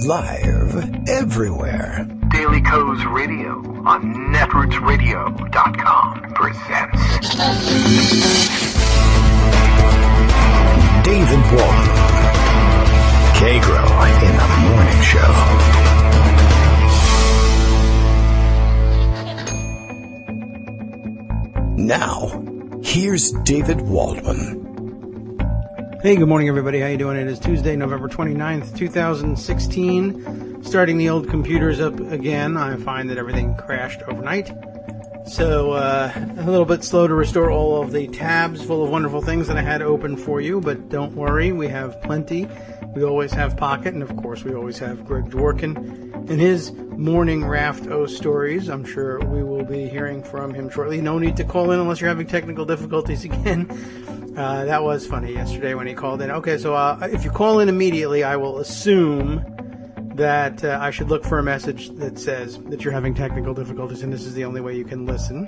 Live everywhere. Daily Co's Radio on netrootsradio.com presents David Walton. Kagro in the Morning Show. Now, here's David Waldman. Hey, good morning, everybody. How you doing? It is Tuesday, November 29th, 2016. Starting the old computers up again. I find that everything crashed overnight. So, a little bit slow to restore all of the tabs full of wonderful things that I had open for you, but don't worry, we have plenty. We always have Pocket, and of course we always have Greg Dworkin and his morning Raft O stories. I'm sure we will be hearing from him shortly. No need to call in unless you're having technical difficulties again. That was funny yesterday when he called in. Okay, so if you call in immediately, I will assume that I should look for a message that says that you're having technical difficulties and this is the only way you can listen.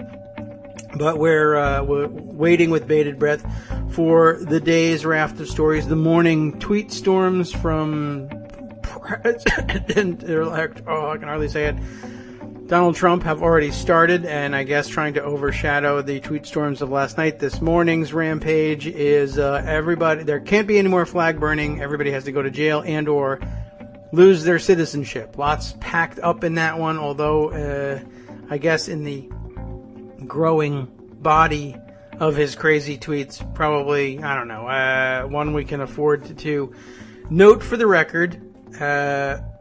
But we're waiting with bated breath for the day's raft of stories, the morning tweet storms from President-elect, I can hardly say it, Donald Trump have already started, and I guess trying to overshadow the tweet storms of last night. This morning's rampage is everybody. There can't be any more flag burning. Everybody has to go to jail and or lose their citizenship. Lots packed up in that one, although I guess in the growing body of his crazy tweets, probably, I don't know, one we can afford to note for the record,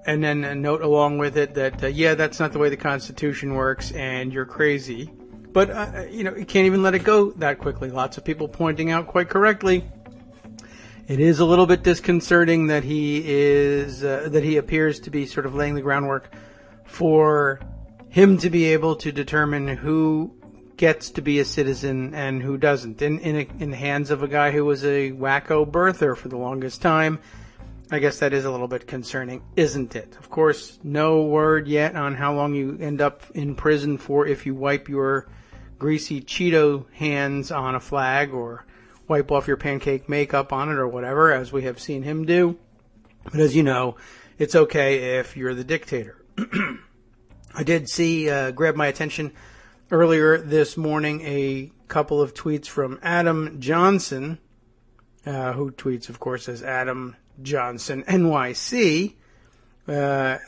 and then a note along with it that, yeah, that's not the way the Constitution works, and you're crazy. But, you can't even let it go that quickly. Lots of people pointing out quite correctly, it is a little bit disconcerting that he appears to be sort of laying the groundwork for him to be able to determine who gets to be a citizen and who doesn't. In the hands of a guy who was a wacko birther for the longest time, I guess that is a little bit concerning, isn't it? Of course, no word yet on how long you end up in prison for if you wipe your greasy Cheeto hands on a flag or wipe off your pancake makeup on it or whatever, as we have seen him do. But as you know, it's okay if you're the dictator. I did see, grab my attention earlier this morning, a couple of tweets from Adam Johnson, who tweets, of course, as Adam Johnson NYC,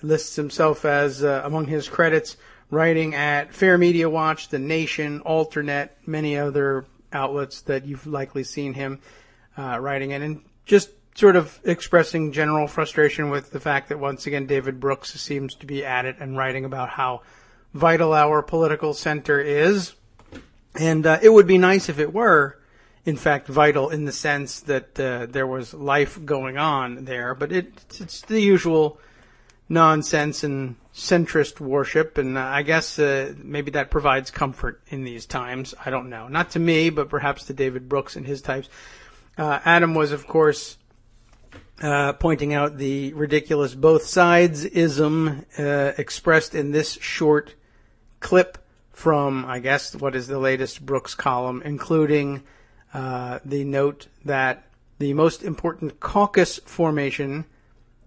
lists himself as, among his credits, writing at Fair Media Watch, The Nation, Alternet, many other outlets that you've likely seen him writing in, and just sort of expressing general frustration with the fact that once again David Brooks seems to be at it and writing about how vital our political center is. And it would be nice if it were, in fact, vital in the sense that there was life going on there. But it's the usual nonsense and centrist worship, and I guess maybe that provides comfort in these times. I don't know. Not to me, but perhaps to David Brooks and his types. Adam was, of course, pointing out the ridiculous both sides-ism expressed in this short clip from, I guess, what is the latest Brooks column, including the note that the most important caucus formation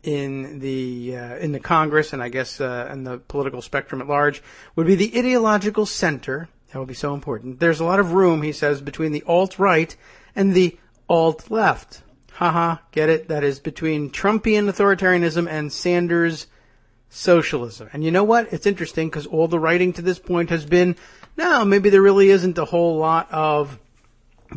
in the Congress, and I guess in the political spectrum at large, would be the ideological center. That would be so important. There's a lot of room, he says, between the alt-right and the alt-left. Haha, get it? That is between Trumpian authoritarianism and Sanders socialism. And you know what? It's interesting because all the writing to this point has been, no, maybe there really isn't a whole lot of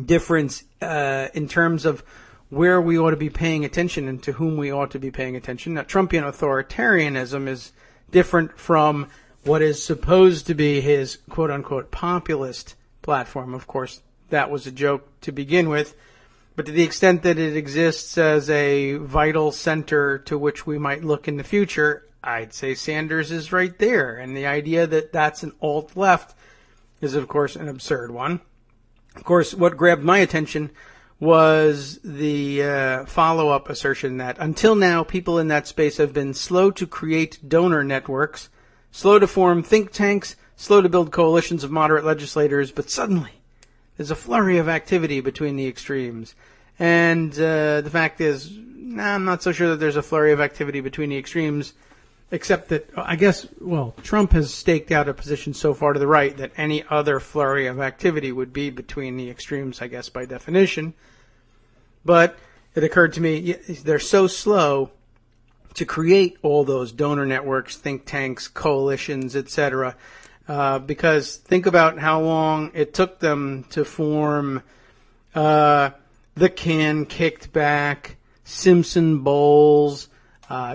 difference in terms of where we ought to be paying attention and to whom we ought to be paying attention. Now, Trumpian authoritarianism is different from what is supposed to be his quote-unquote populist platform. Of course, that was a joke to begin with. But to the extent that it exists as a vital center to which we might look in the future, I'd say Sanders is right there. And the idea that that's an alt-left is, of course, an absurd one. Of course, what grabbed my attention was the follow-up assertion that until now, people in that space have been slow to create donor networks, slow to form think tanks, slow to build coalitions of moderate legislators, but suddenly there's a flurry of activity between the extremes. And the fact is, I'm not so sure that there's a flurry of activity between the extremes, except that, I guess, Trump has staked out a position so far to the right that any other flurry of activity would be between the extremes, I guess, by definition. But it occurred to me, they're so slow to create all those donor networks, think tanks, coalitions, etc. Because think about how long it took them to form the Can Kicked Back, Simpson Bowls,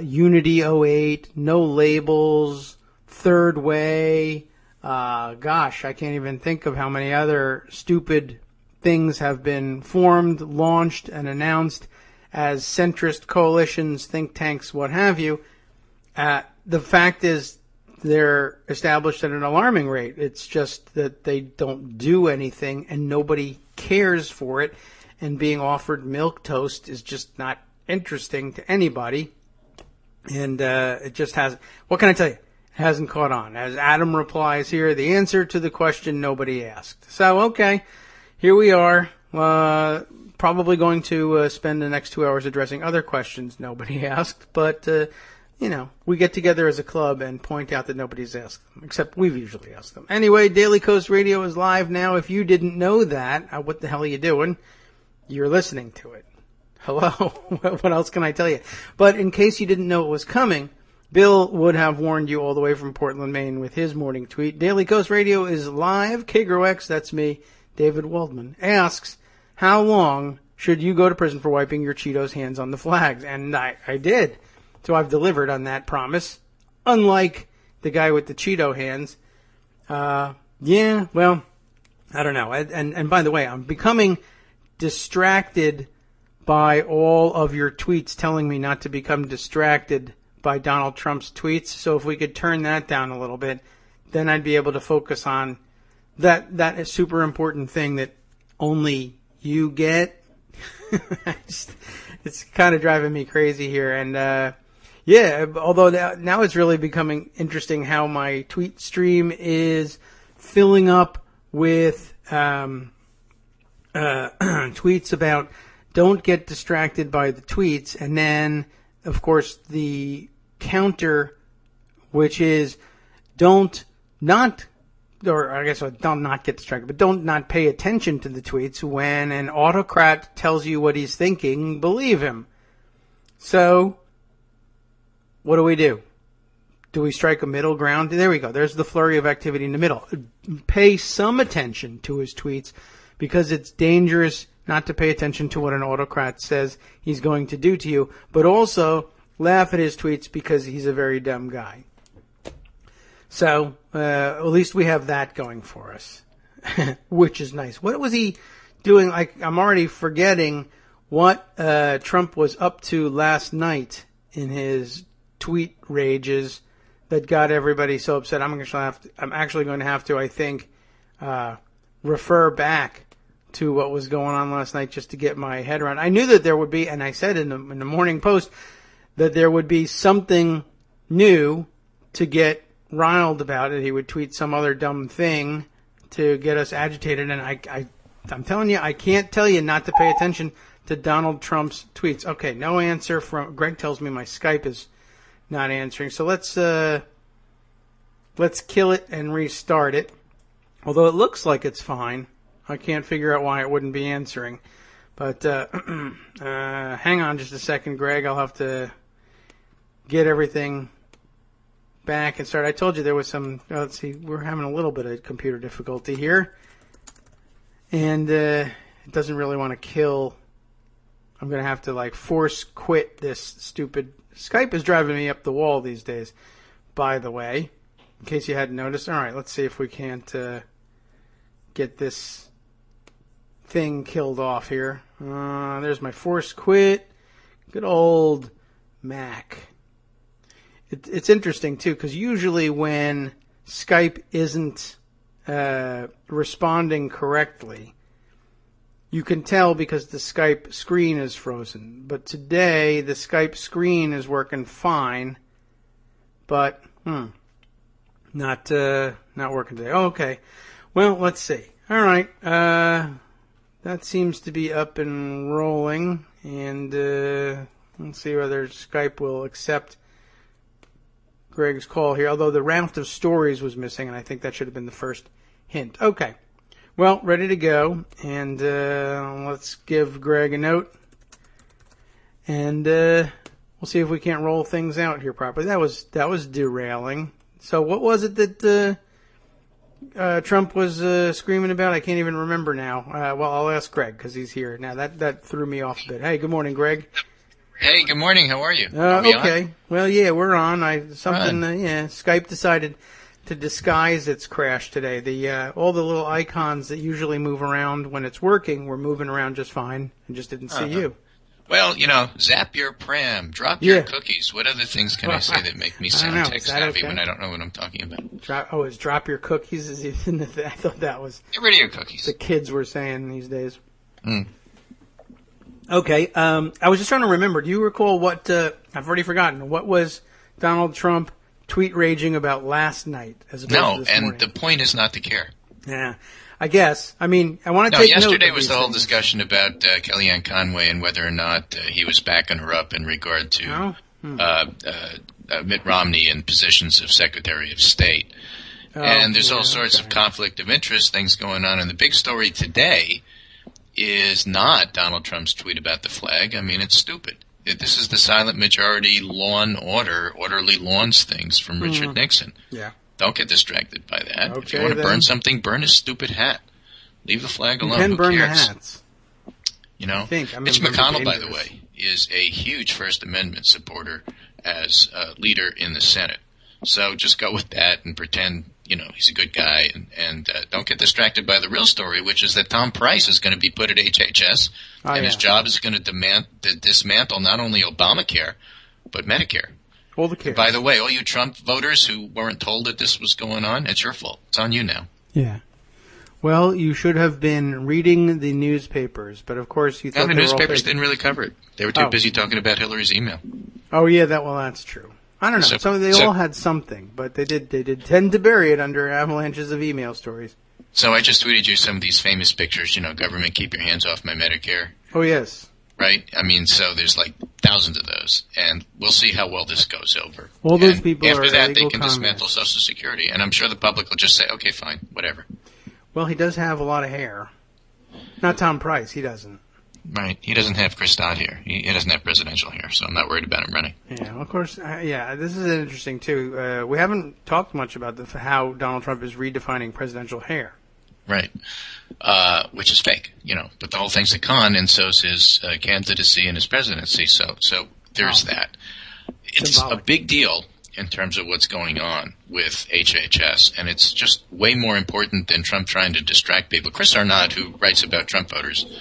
Unity '08, No Labels, Third Way. Gosh, I can't even think of how many other stupid things have been formed, launched, and announced as centrist coalitions, think tanks, what have you. The fact is, they're established at an alarming rate. It's just that they don't do anything and nobody cares for it. And being offered milquetoast is just not interesting to anybody. And it just hasn't. What can I tell you? It hasn't caught on. As Adam replies here, the answer to the question nobody asked. So, okay, here we are. Probably going to spend the next 2 hours addressing other questions nobody asked. But, we get together as a club and point out that nobody's asked them, except we've usually asked them. Anyway, Daily Kos Radio is live now. If you didn't know that, what the hell are you doing? You're listening to it. Hello? What else can I tell you? But in case you didn't know it was coming, Bill would have warned you all the way from Portland, Maine with his morning tweet. Daily Kos Radio is live. Kagro X, that's me, David Waldman, asks, how long should you go to prison for wiping your Cheetos hands on the flags? And I did. So I've delivered on that promise. Unlike the guy with the Cheeto hands. I don't know. And by the way, I'm becoming distracted by all of your tweets telling me not to become distracted by Donald Trump's tweets. So if we could turn that down a little bit, then I'd be able to focus on that super important thing that only you get. It's kind of driving me crazy here. And, although now it's really becoming interesting how my tweet stream is filling up with tweets about don't get distracted by the tweets, and then, of course, the counter, which is don't not get distracted, but don't not pay attention to the tweets. When an autocrat tells you what he's thinking, believe him. So, what do? Do we strike a middle ground? There we go. There's the flurry of activity in the middle. Pay some attention to his tweets, because it's dangerous not to pay attention to what an autocrat says he's going to do to you, but also laugh at his tweets because he's a very dumb guy. So, at least we have that going for us, which is nice. What was he doing? I'm already forgetting what Trump was up to last night in his tweet rages that got everybody so upset. I'm actually going to have to, I think, refer back to what was going on last night just to get my head around. I knew that there would be, and I said in the Morning Post that there would be something new to get riled about it. He would tweet some other dumb thing to get us agitated, and I'm telling you, I can't tell you not to pay attention to Donald Trump's tweets. Okay, no answer from Greg. Tells me my Skype is not answering, so let's kill it and restart it. Although it looks like it's fine. I can't figure out why it wouldn't be answering. But hang on just a second, Greg. I'll have to get everything back and start. I told you there was some, let's see, we're having a little bit of computer difficulty here. And it doesn't really want to kill. I'm going to have to force quit this stupid. Skype is driving me up the wall these days, by the way, in case you hadn't noticed. All right, let's see if we can't get this thing killed off here. There's my force quit. Good old Mac. It's interesting, too, because usually when Skype isn't responding correctly, you can tell because the Skype screen is frozen. But today, the Skype screen is working fine, but not working today. Oh, okay. Well, let's see. All right. That seems to be up and rolling, and let's see whether Skype will accept Greg's call here, although the raft of stories was missing, and I think that should have been the first hint. Okay. Well, ready to go, and let's give Greg a note, and we'll see if we can't roll things out here properly. That was derailing. So what was it that Trump was screaming about? I can't even remember now. Well, I'll ask Greg because he's here. Now, that threw me off a bit. Hey, good morning, Greg. Hey, good morning. How are you? Okay. On? Well, yeah, we're on. Skype decided to disguise its crash today. All the little icons that usually move around when it's working were moving around just fine and just didn't see you. Well, zap your pram, drop your cookies. What other things can I say that make me sound tech-savvy when I don't know what I'm talking about? Is drop your cookies? I thought that was... Get rid of your cookies. The kids were saying these days. Mm. Okay, I was just trying to remember. Do you recall what... I've already forgotten. What was Donald Trump tweet raging about last night as opposed to this morning? The point is not to care. Yeah. I guess. I mean, I want to take note. Yesterday was the whole discussion about Kellyanne Conway and whether or not he was backing her up in regard to Mitt Romney in positions of Secretary of State. And there's all sorts of conflict of interest, things going on. And the big story today is not Donald Trump's tweet about the flag. I mean, it's stupid. This is the silent majority law and order, orderly lawns things from Richard Nixon. Yeah. Don't get distracted by that. Okay, if you want to burn something, burn his stupid hat. Leave the flag alone. You can Who burn cares? the hats. Mitch McConnell, by the way, is a huge First Amendment supporter as leader in the Senate. So just go with that and pretend, he's a good guy. And don't get distracted by the real story, which is that Tom Price is going to be put at HHS. His job is going to dismantle not only Obamacare, but Medicare. All the care. By the way, all you Trump voters who weren't told that this was going on, it's your fault. It's on you now. Yeah. Well, you should have been reading the newspapers, but of course you thought the newspapers didn't really cover it. They were too busy talking about Hillary's email. Oh yeah, that's true. I don't know. They all had something, but they did tend to bury it under avalanches of email stories. So I just tweeted you some of these famous pictures. Government, keep your hands off my Medicare. Oh yes. Right? I mean, so there's like thousands of those, and we'll see how well this goes over. All those people are after that, they can communists. dismantle Social Security, and I'm sure the public will just say, okay, fine, whatever. Well, he does have a lot of hair. Not Tom Price, he doesn't. Right. He doesn't have Chris Dodd hair. He doesn't have presidential hair, so I'm not worried about him running. Yeah, well, of course. This is interesting, too. We haven't talked much about how Donald Trump is redefining presidential hair. Right. Which is fake, But the whole thing's a con, and so's his candidacy and his presidency. So there's that. It's symbolic. A big deal in terms of what's going on with HHS, and it's just way more important than Trump trying to distract people. Chris Arnott, who writes about Trump voters,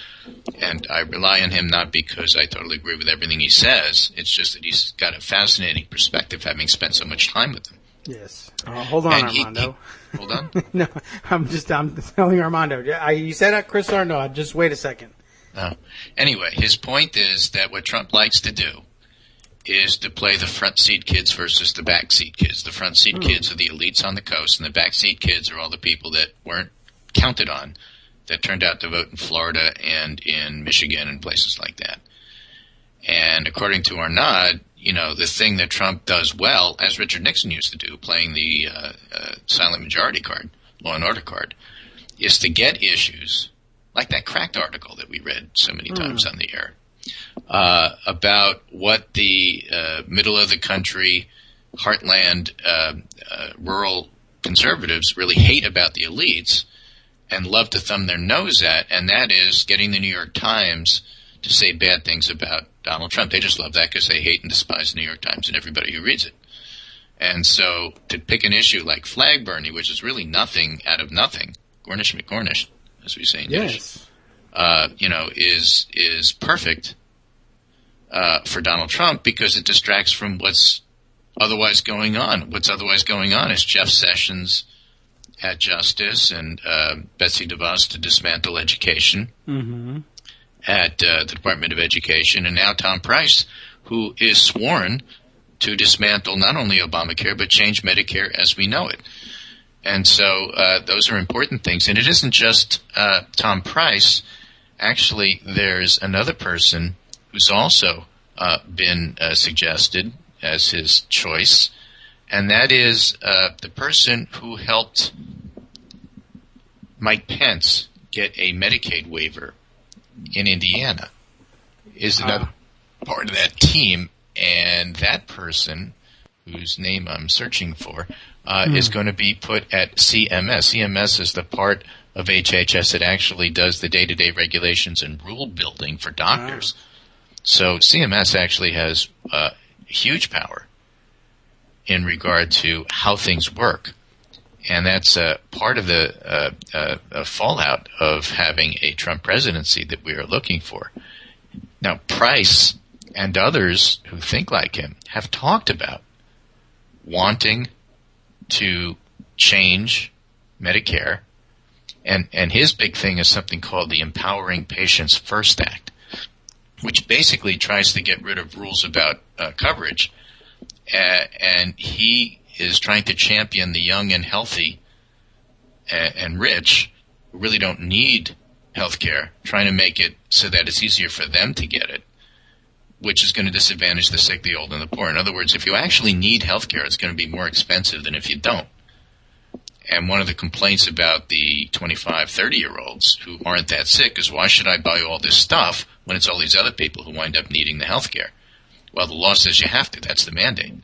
and I rely on him not because I totally agree with everything he says, it's just that he's got a fascinating perspective having spent so much time with them. Yes. Hold on, Armando. Hold on? No, I'm telling Armando. You said Chris Arnott. Just wait a second. Anyway, his point is that what Trump likes to do is to play the front seat kids versus the back seat kids. The front seat kids are the elites on the coast, and the back seat kids are all the people that weren't counted on that turned out to vote in Florida and in Michigan and places like that. And according to Arnaud, the thing that Trump does well, as Richard Nixon used to do, playing the silent majority card, law and order card, is to get issues like that cracked article that we read so many times on the air about what the middle of the country, heartland, rural conservatives really hate about the elites and love to thumb their nose at, and that is getting the New York Times to say bad things about Donald Trump. They just love that because they hate and despise the New York Times and everybody who reads it. And so to pick an issue like flag burning, which is really nothing out of nothing, Gornish McGornish, as we say in Yiddish, is perfect for Donald Trump because it distracts from what's otherwise going on. What's otherwise going on is Jeff Sessions at Justice and Betsy DeVos to dismantle education at the Department of Education, and now Tom Price, who is sworn to dismantle not only Obamacare but change Medicare as we know it. And so those are important things. And it isn't just Tom Price. actually, there's another person who's also been suggested as his choice, and that is the person who helped Mike Pence get a Medicaid waiver in Indiana, is another part of that team, and that person, whose name I'm searching for, is going to be put at CMS. CMS is the part of HHS that actually does the day-to-day regulations and rule building for doctors. So CMS actually has huge power in regard to how things work. And that's part of the fallout of having a Trump presidency that we are looking for. Now, Price and others who think like him have talked about wanting to change Medicare. And his big thing is something called the Empowering Patients First Act, which basically tries to get rid of rules about coverage. And he is trying to champion the young and healthy and rich who really don't need health care, trying to make it so that it's easier for them to get it, which is going to disadvantage the sick, the old, and the poor. In other words, if you actually need health care, it's going to be more expensive than if you don't. And one of the complaints about the 25, 30-year-olds who aren't that sick is, why should I buy all this stuff when it's all these other people who wind up needing the health care? Well, the law says you have to. That's the mandate.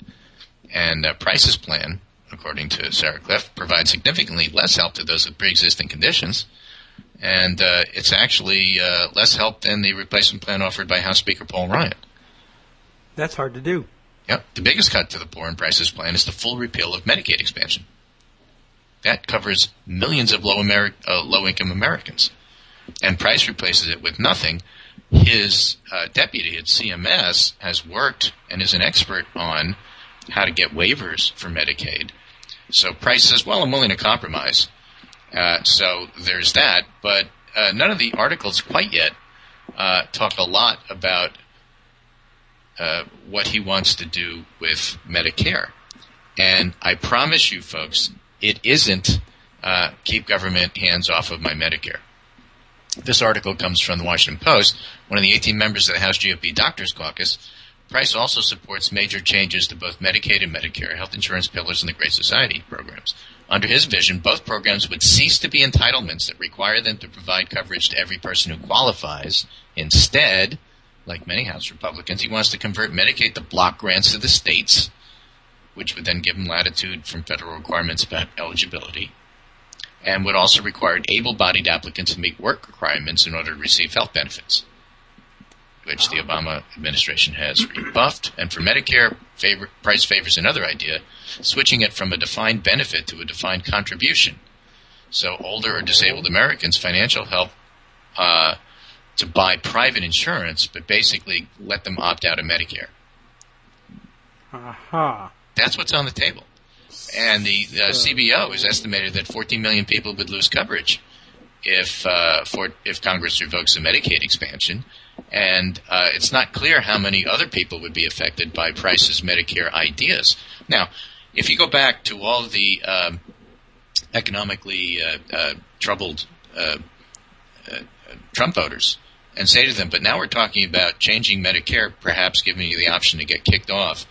And Price's plan, according to Sarah Cliff, provides significantly less help to those with pre-existing conditions. And it's actually less help than the replacement plan offered by House Speaker Paul Ryan. That's hard to do. Yep. The biggest cut to the poor in Price's plan is the full repeal of Medicaid expansion. That covers millions of low-income Americans. And Price replaces it with nothing. His deputy at CMS has worked and is an expert on how to get waivers for Medicaid. So Price says, well, I'm willing to compromise. So there's that. But none of the articles quite yet talk a lot about what he wants to do with Medicare. And I promise you, folks, it isn't keep government hands off of my Medicare. This article comes from the Washington Post. One of the 18 members of the House GOP Doctors Caucus, Price also supports major changes to both Medicaid and Medicare, health insurance pillars, and the Great Society programs. Under his vision, both programs would cease to be entitlements that require them to provide coverage to every person who qualifies. Instead, like many House Republicans, he wants to convert Medicaid to block grants to the states, which would then give them latitude from federal requirements about eligibility, and would also require able-bodied applicants to meet work requirements in order to receive health benefits, which the Obama administration has rebuffed. And for Medicare, Price favors another idea, switching it from a defined benefit to a defined contribution. So older or disabled Americans, financial help to buy private insurance, but basically let them opt out of Medicare. That's what's on the table. And the CBO has estimated that 14 million people would lose coverage if Congress revokes the Medicaid expansion. And it's not clear how many other people would be affected by Price's Medicare ideas. Now, if you go back to all of the economically troubled Trump voters and say to them, but now we're talking about changing Medicare, perhaps giving you the option to get kicked off.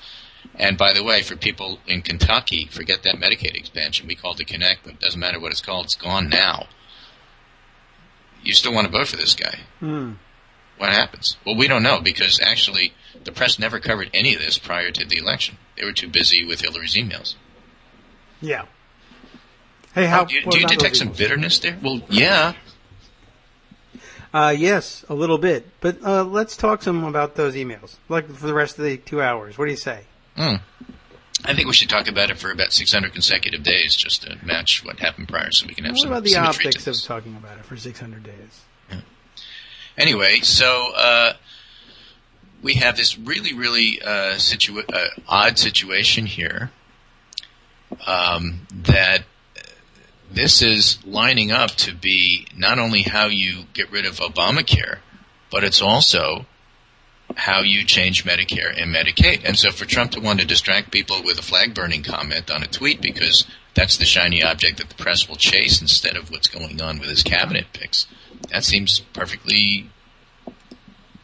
And by the way, for people in Kentucky, forget that Medicaid expansion. We called it Connect, but it doesn't matter what it's called. It's gone now. You still want to vote for this guy. What happens? Well, we don't know, because actually the press never covered any of this prior to the election. They were too busy with Hillary's emails. Yeah. Hey, how do you detect some bitterness there? Well, yeah. Yes, a little bit. But let's talk some about those emails, like for the rest of the 2 hours. What do you say? I think we should talk about it for about 600 consecutive days, just to match what happened prior, so we can have what some about the symmetry optics to of this. talking about it for 600 days? Yeah. Anyway, so we have this really, really odd situation here, that this is lining up to be not only how you get rid of Obamacare, but it's also how you change Medicare and Medicaid. And so for Trump to want to distract people with a flag-burning comment on a tweet because that's the shiny object that the press will chase instead of what's going on with his cabinet picks. That seems perfectly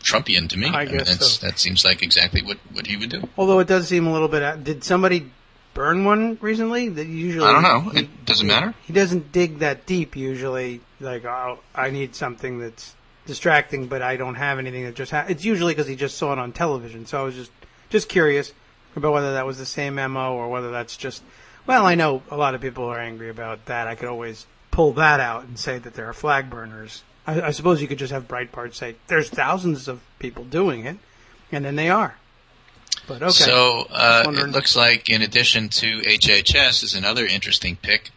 Trumpian to me. I guess so. That seems like exactly what he would do. Although it does seem a little bit... Did somebody burn one recently? That usually I don't know. It doesn't matter. He doesn't dig that deep usually. Like, oh, I need something that's distracting, but I don't have anything that just... It's usually because he just saw it on television. So I was just curious about whether that was the same MO or whether that's just... Well, I know a lot of people are angry about that. I could always pull that out and say that there are flag burners. I suppose you could just have Breitbart say, there's thousands of people doing it, and then they are. But okay. So it looks like in addition to HHS is another interesting pick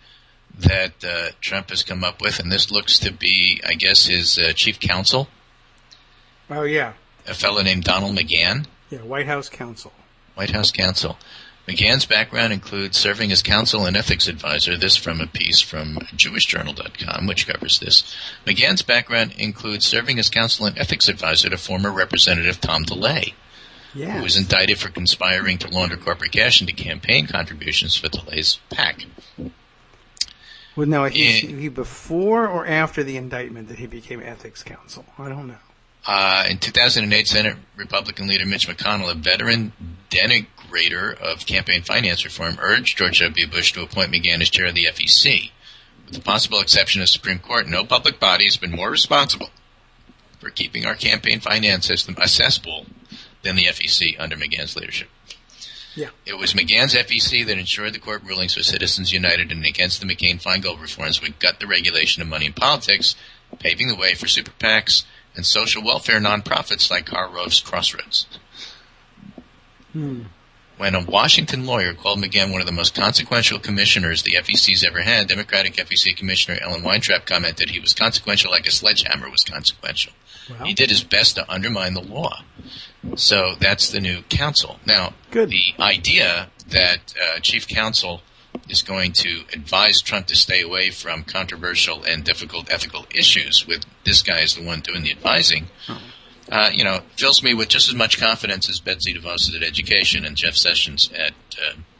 that Trump has come up with, and this looks to be, I guess, his chief counsel. Oh, yeah. A fellow named Donald McGahn. Yeah, White House counsel. White House counsel. McGahn's background includes serving as counsel and ethics advisor, this from a piece from JewishJournal.com, which covers this. McGahn's background includes serving as counsel and ethics advisor to former Representative Tom DeLay, who was indicted for conspiring to launder corporate cash into campaign contributions for DeLay's PAC. Well, now, he before or after the indictment that he became ethics counsel? I don't know. In 2008, Senate Republican leader Mitch McConnell, a veteran denigrator of campaign finance reform, urged George W. Bush to appoint McGahn as chair of the FEC. With the possible exception of the Supreme Court, no public body has been more responsible for keeping our campaign finance system a cesspool than the FEC under McGahn's leadership. Yeah. It was McGahn's FEC that ensured the court rulings for Citizens United and against the McCain-Feingold reforms would gut the regulation of money in politics, paving the way for super PACs and social welfare nonprofits like Kagro's Crossroads. When a Washington lawyer called McGahn one of the most consequential commissioners the FEC's ever had, Democratic FEC Commissioner Ellen Weintraub commented he was consequential like a sledgehammer was consequential. Well, he did his best to undermine the law. So that's the new counsel. Now, the idea that chief counsel is going to advise Trump to stay away from controversial and difficult ethical issues with this guy as the one doing the advising, fills me with just as much confidence as Betsy DeVos at Education and Jeff Sessions at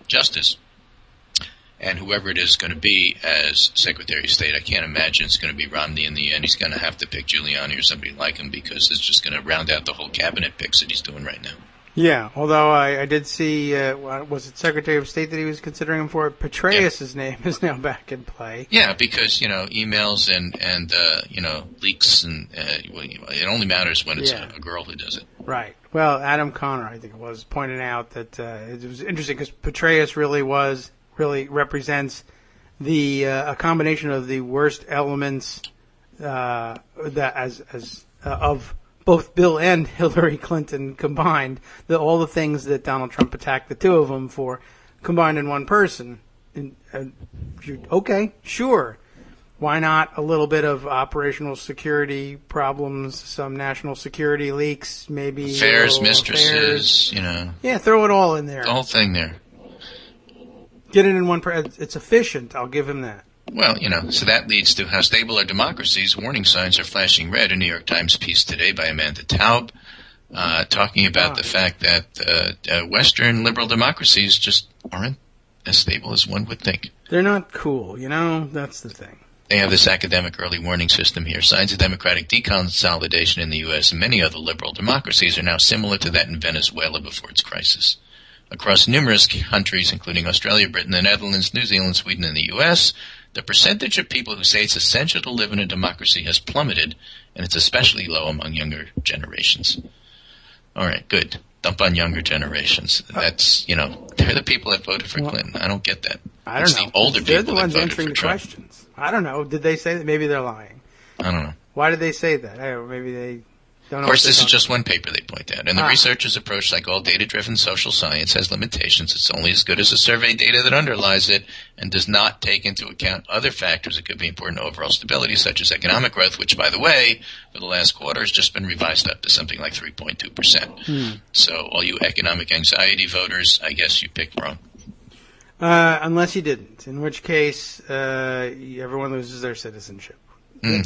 Justice. And whoever it is going to be as Secretary of State, I can't imagine it's going to be Romney in the end. He's going to have to pick Giuliani or somebody like him because it's just going to round out the whole cabinet picks that he's doing right now. Yeah, although I did see, was it Secretary of State that he was considering him for? Petraeus' name is now back in play. Yeah, because, emails and leaks, and it only matters when it's a girl who does it. Right. Well, Adam Connor, I think it was, pointed out that it was interesting because Petraeus really represents the a combination of the worst elements of both Bill and Hillary Clinton combined, all the things that Donald Trump attacked the two of them for combined in one person. Okay, sure. Why not a little bit of operational security problems, some national security leaks, maybe affairs, mistresses, Yeah, throw it all in there. The whole thing there. Get it in one person. It's efficient. I'll give him that. Well, so that leads to how stable are democracies. Warning signs are flashing red. A New York Times piece today by Amanda Taub talking about the fact that Western liberal democracies just aren't as stable as one would think. They're not cool, That's the thing. They have this academic early warning system here. Signs of democratic deconsolidation in the U.S. and many other liberal democracies are now similar to that in Venezuela before its crisis. Across numerous countries, including Australia, Britain, the Netherlands, New Zealand, Sweden, and the U.S., the percentage of people who say it's essential to live in a democracy has plummeted, and it's especially low among younger generations. All right, good. Dump on younger generations. That's, they're the people that voted for Clinton. I don't get that. I don't know. The older they're people the ones that voted answering for the Trump. questions. I don't know. Did they say that? Maybe they're lying. I don't know. Why did they say that? Maybe they don't know. Of course, this is just one paper they point out. And the researcher's approach, like all data-driven social science, has limitations. It's only as good as the survey data that underlies it and does not take into account other factors that could be important to overall stability, such as economic growth, which, by the way, for the last quarter has just been revised up to something like 3.2%. So all you economic anxiety voters, I guess you picked wrong. Unless you didn't, in which case everyone loses their citizenship.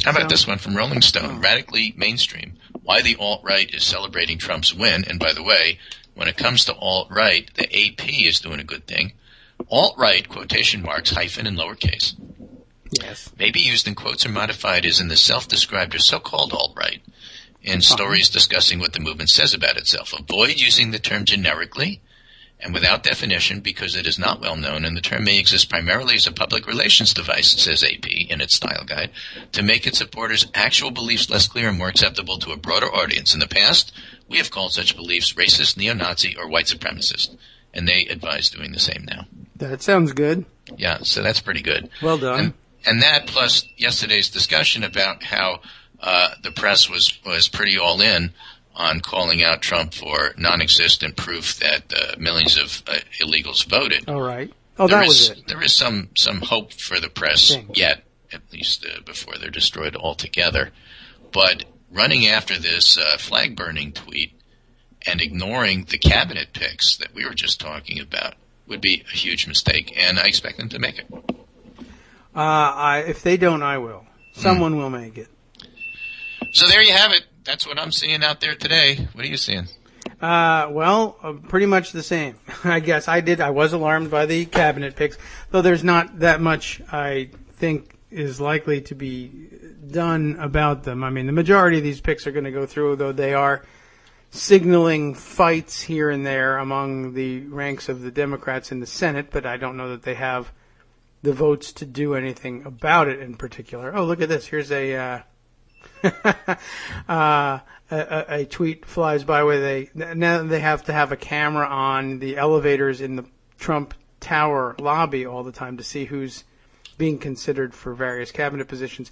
How about this one from Rolling Stone? Radically mainstream. Why the alt-right is celebrating Trump's win. And by the way, when it comes to alt-right, the AP is doing a good thing. Alt-right, quotation marks, hyphen, and lowercase, Yes. may be used in quotes or modified as in the self-described or so-called alt-right in stories discussing what the movement says about itself. Avoid using the term generically and without definition because it is not well known, and the term may exist primarily as a public relations device, says AP in its style guide, to make its supporters' actual beliefs less clear and more acceptable to a broader audience. In the past, we have called such beliefs racist, neo-Nazi, or white supremacist, and they advise doing the same now. That sounds good. Yeah, so that's pretty good. Well done. And that plus yesterday's discussion about how the press was pretty all in on calling out Trump for non-existent proof that millions of illegals voted. All right. Oh, that was it. There is some hope for the press Thanks. yet, at least before they're destroyed altogether. But running after this flag-burning tweet and ignoring the cabinet picks that we were just talking about would be a huge mistake, and I expect them to make it. If they don't, I will. Someone will make it. So there you have it. That's what I'm seeing out there today. What are you seeing? Pretty much the same. I guess I was alarmed by the cabinet picks, though there's not that much I think is likely to be done about them. I mean, the majority of these picks are going to go through, though they are signaling fights here and there among the ranks of the Democrats in the Senate, but I don't know that they have the votes to do anything about it in particular. Oh, look at this. Here's a tweet flies by where now they have to have a camera on the elevators in the Trump Tower lobby all the time to see who's being considered for various cabinet positions.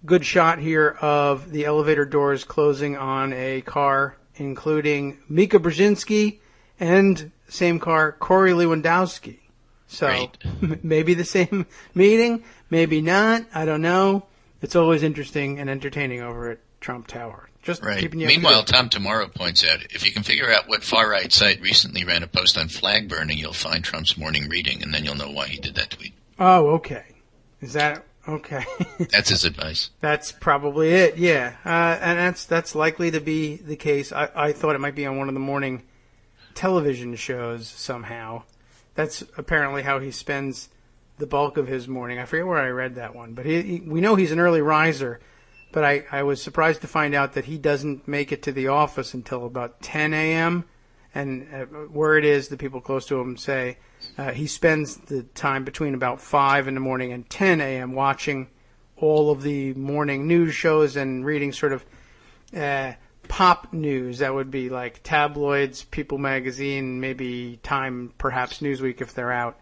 Good shot here of the elevator doors closing on a car, including Mika Brzezinski and same car, Corey Lewandowski. So Right. Maybe the same meeting, maybe not. I don't know. It's always interesting and entertaining over at Trump Tower. Just Right. keeping you up to Meanwhile, date. Tom Tomorrow points out, if you can figure out what far-right site recently ran a post on flag burning, you'll find Trump's morning reading, and then you'll know why he did that tweet. Oh, okay. Is that okay? That's his advice. That's probably it. Yeah, and that's likely to be the case. I thought it might be on one of the morning television shows somehow. That's apparently how he spends the bulk of his morning. I forget where I read that one, but we know he's an early riser. But I was surprised to find out that he doesn't make it to the office until about 10 a.m. And word is the people close to him say he spends the time between about 5 in the morning and 10 a.m. watching all of the morning news shows and reading sort of pop news. That would be like tabloids, People Magazine, maybe Time, perhaps Newsweek if they're out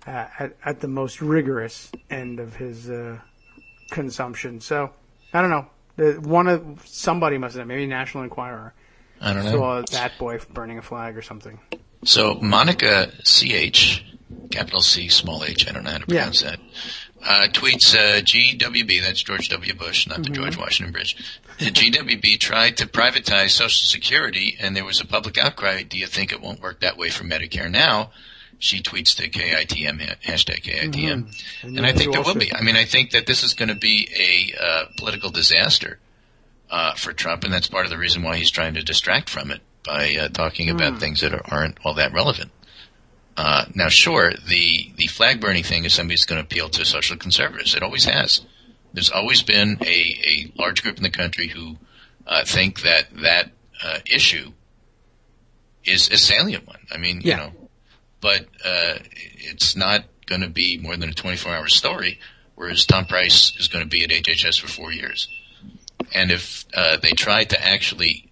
at the most rigorous end of his consumption. So I don't know. Somebody must have, maybe National Enquirer, I don't know. saw that boy burning a flag or something. So Monica CH, capital C, small h, I don't know how to pronounce that, tweets GWB, that's George W. Bush, not the George Washington Bridge. GWB tried to privatize Social Security, and there was a public outcry. Do you think it won't work that way for Medicare now? She tweets to KITM, hashtag KITM. And I think there will be. I mean, I think that this is going to be a political disaster for Trump, and that's part of the reason why he's trying to distract from it by talking about things that aren't all that relevant. Now, sure, the flag burning thing is something that's going to appeal to social conservatives. It always has. There's always been a large group in the country who think that issue is a salient one. I mean, you know, but it's not going to be more than a 24-hour story, whereas Tom Price is going to be at HHS for 4 years. And if they tried to actually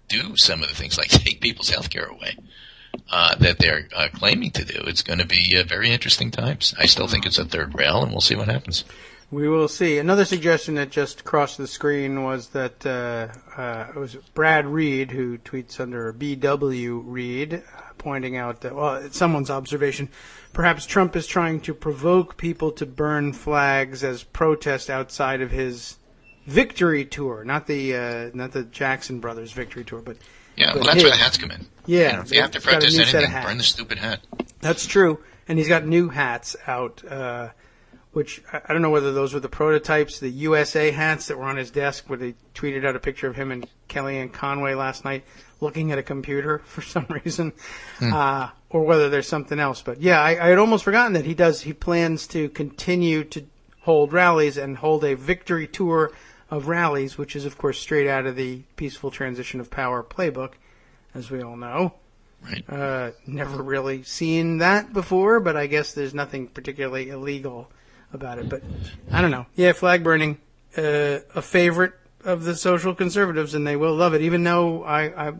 do some of the things like take people's health care away that they're claiming to do, it's going to be very interesting times. I still think it's a third rail, and we'll see what happens. We will see. Another suggestion that just crossed the screen was that it was Brad Reed, who tweets under BW Reed, pointing out that, well, it's someone's observation, perhaps Trump is trying to provoke people to burn flags as protest outside of his victory tour, not the Jackson Brothers victory tour, but yeah, well, that's where the hats come in. Yeah, you know, if you have to protest anything, burn the stupid hat. That's true, and he's got new hats out. which I don't know whether those were the prototypes, the USA hats that were on his desk where they tweeted out a picture of him and Kellyanne Conway last night looking at a computer for some reason, or whether there's something else. But yeah, I had almost forgotten that he plans to continue to hold rallies and hold a victory tour of rallies, which is, of course, straight out of the Peaceful Transition of Power playbook, as we all know. Right. Never really seen that before, but I guess there's nothing particularly illegal about it. But I don't know. Yeah, flag burning, a favorite of the social conservatives, and they will love it, even though I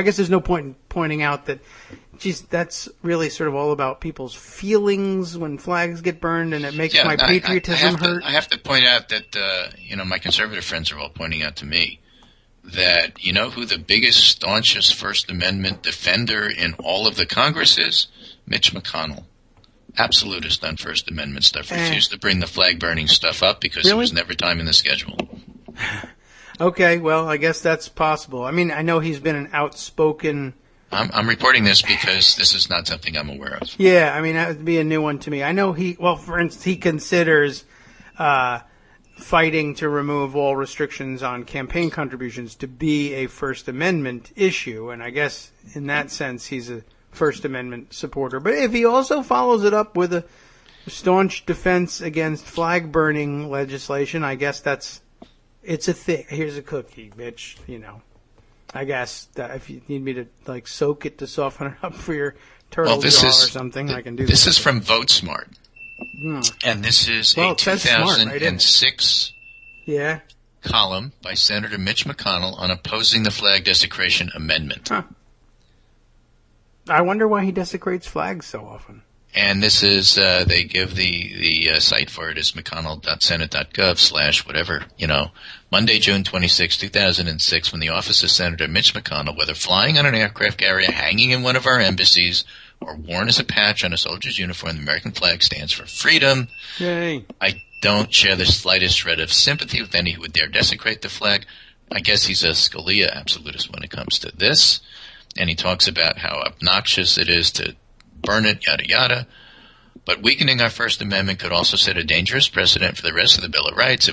guess there's no point in pointing out that, geez, that's really sort of all about people's feelings when flags get burned, and it makes my patriotism hurt. I have to point out that, my conservative friends are all pointing out to me that, you know who the biggest, staunchest First Amendment defender in all of the Congress is? Mitch McConnell. Absolutist on First Amendment stuff. Refused to bring the flag burning stuff up because it was never time in the schedule. Okay, well, I guess that's possible. I mean, I know he's been an outspoken... I'm reporting this because this is not something I'm aware of. Yeah, I mean, that would be a new one to me. I know for instance, he considers fighting to remove all restrictions on campaign contributions to be a First Amendment issue, and I guess in that sense he's a First Amendment supporter. But if he also follows it up with a staunch defense against flag burning legislation, I guess it's a thing. Here's a cookie, bitch, I guess that if you need me to soak it to soften it up for your turtle jaw or something, I can do that. This is from VoteSmart. And this is a 2006 column by Senator Mitch McConnell on opposing the flag desecration amendment. Huh. I wonder why he desecrates flags so often. And this is, they give the site for it is mcconnell.senate.gov/whatever, Monday, June 26, 2006, when the office of Senator Mitch McConnell, whether flying on an aircraft carrier, hanging in one of our embassies, or worn as a patch on a soldier's uniform, the American flag stands for freedom. Yay. I don't share the slightest shred of sympathy with any who would dare desecrate the flag. I guess he's a Scalia absolutist when it comes to this. And he talks about how obnoxious it is to burn it, yada, yada. But weakening our First Amendment could also set a dangerous precedent for the rest of the Bill of Rights.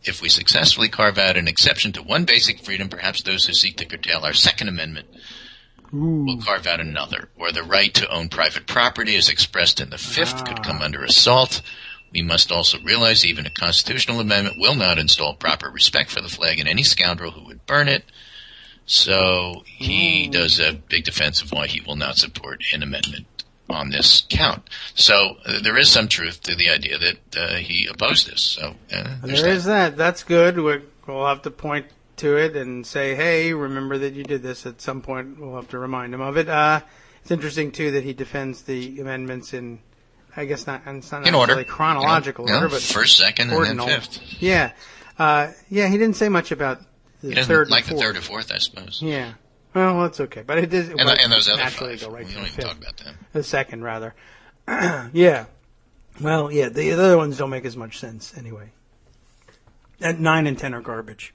If we successfully carve out an exception to one basic freedom, perhaps those who seek to curtail our Second Amendment will carve out another. Or the right to own private property as expressed in the Fifth could come under assault. We must also realize even a constitutional amendment will not install proper respect for the flag in any scoundrel who would burn it. So he does a big defense of why he will not support an amendment on this count. So there is some truth to the idea that he opposed this. So there is that. That's good. We'll have to point to it and say, hey, remember that you did this. At some point we'll have to remind him of it. It's interesting, too, that he defends the amendments in, I guess it's not in order, chronological order, but first, second, ordinal. And then fifth. Yeah. He didn't say much about the third and fourth. The third or fourth, I suppose. Yeah. Well, that's okay. But it does. And those other naturally five. Go right We to don't the even fifth. talk about them. The second, rather. Yeah. Well, yeah, the other ones don't make as much sense anyway. And 9 and 10 are garbage.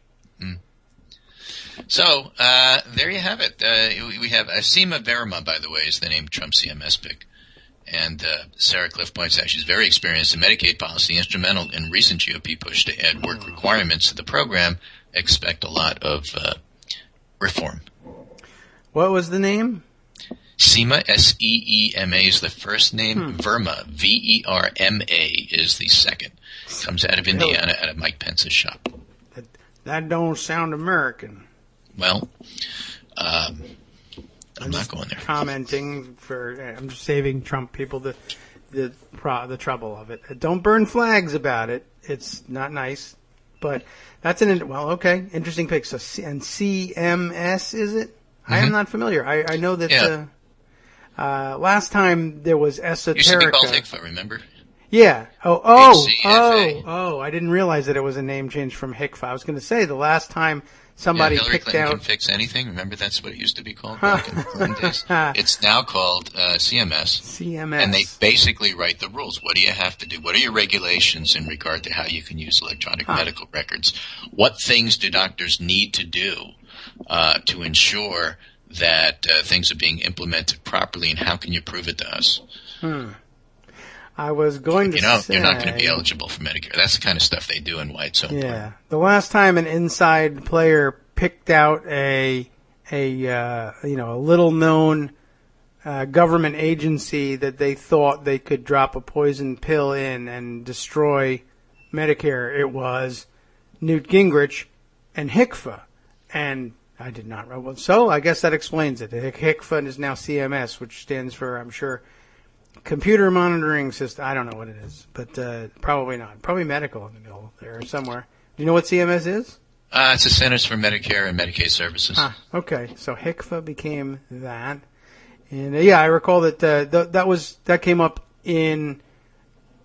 So, there you have it. We have Seema Verma, by the way, is the name Trump CMS pick. And Sarah Cliff points out she's very experienced in Medicaid policy, instrumental in recent GOP push to add work requirements to the program. Expect a lot of reform. What was the name? Seema, S-E-E-M-A is the first name. Verma, V-E-R-M-A is the second. Comes out of Indiana, out of Mike Pence's shop. That don't sound American. Well, I'm not going there. Commenting I'm just saving Trump people the trouble of it. Don't burn flags about it. It's not nice. But that's okay, interesting pick. So, and CMS, is it? I am not familiar. I know that last time there was Esoterica. Used to be called HICFA, remember? Yeah. HCFA. I didn't realize that it was a name change from HICFA. I was going to say the last time somebody Hillary picked Clinton out... can fix anything. Remember, that's what it used to be called back in the Clinton days. It's now called CMS. CMS. And they basically write the rules. What do you have to do? What are your regulations in regard to how you can use electronic medical records? What things do doctors need to do to ensure that things are being implemented properly, and how can you prove it to us? I was going to say... You're not going to be eligible for Medicare. That's the kind of stuff they do and why it's so important. Yeah. The last time an inside player picked out a little-known government agency that they thought they could drop a poison pill in and destroy Medicare, it was Newt Gingrich and HCFA. And I did not know. Well, so I guess that explains it. HCFA is now CMS, which stands for, I'm sure, Computer Monitoring System. I don't know what it is, but probably not. Probably medical in the middle there somewhere. Do you know what CMS is? It's the Centers for Medicare and Medicaid Services. Okay. So HCFA became that. And I recall that that came up in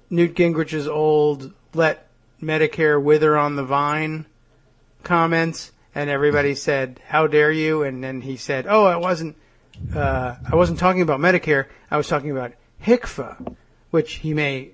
Newt Gingrich's old "Let Medicare Wither on the Vine" comments, and everybody said, "How dare you?" And then he said, "Oh, I wasn't talking about Medicare. I was talking about HCFA," which he may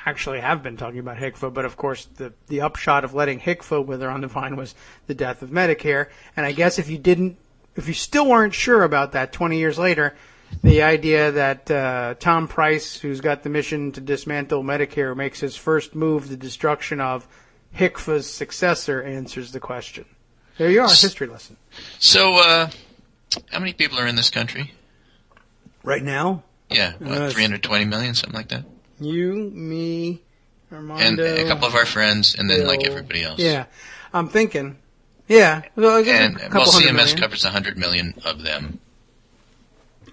actually have been talking about HCFA, but of course the upshot of letting HCFA wither on the vine was the death of Medicare. And I guess if you still weren't sure about that 20 years later, the idea that Tom Price, who's got the mission to dismantle Medicare, makes his first move the destruction of HCFA's successor answers the question. There you are, history lesson. So, how many people are in this country? Right now? Yeah, 320 million, something like that? You, me, Armando. And a couple of our friends, and then Bill. like everybody else. Yeah, I'm thinking. Yeah. Well, CMS covers 100 million of them.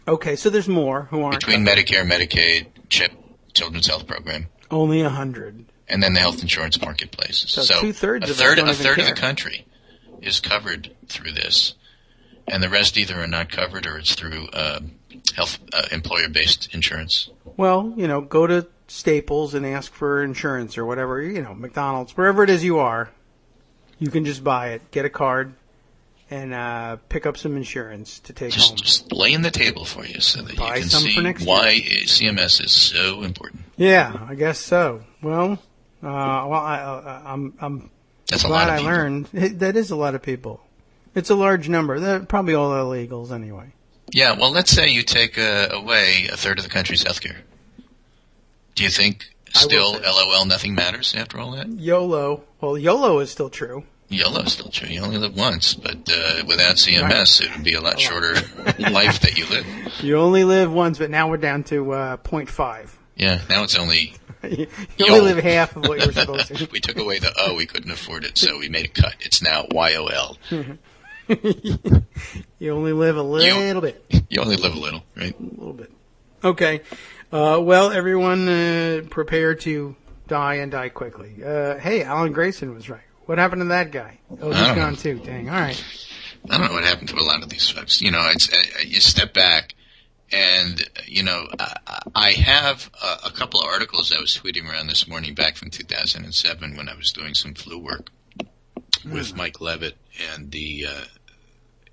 Okay, so there's more who aren't. Between Medicare, Medicaid, CHIP, Children's Health Program. Only 100. And then the health insurance marketplace. So two-thirds a third of the country is covered through this. And the rest either are not covered or it's through health employer-based insurance. Well, go to Staples and ask for insurance or whatever, McDonald's, wherever it is you are, you can just buy it, get a card, and pick up some insurance to take home. Just laying the table for you so that Buy you can some see for next why CMS is so important. Yeah, I guess so. Well, I'm That's a glad lot of I people. learned. That is a lot of people. It's a large number. They're probably all illegals anyway. Yeah, well, let's say you take away a third of the country's health care. Do you think still, LOL, nothing matters after all that? YOLO. Well, YOLO is still true. YOLO's still true. You only live once, but without CMS, it would be a lot shorter life that you live. You only live once, but now we're down to 0.5. Yeah, now it's only... You only live half of what you were supposed to. We took away the we couldn't afford it, so we made a cut. It's now YOL. You only live a little bit. You only live a little, right? A little bit. Okay. Well, everyone prepare to die and die quickly. Hey, Alan Grayson was right. What happened to that guy? Oh, he's gone too. Dang. All right. I don't know what happened to a lot of these folks. You step back and, I have a couple of articles I was tweeting around this morning back from 2007 when I was doing some flu work with Mike Levitt and the,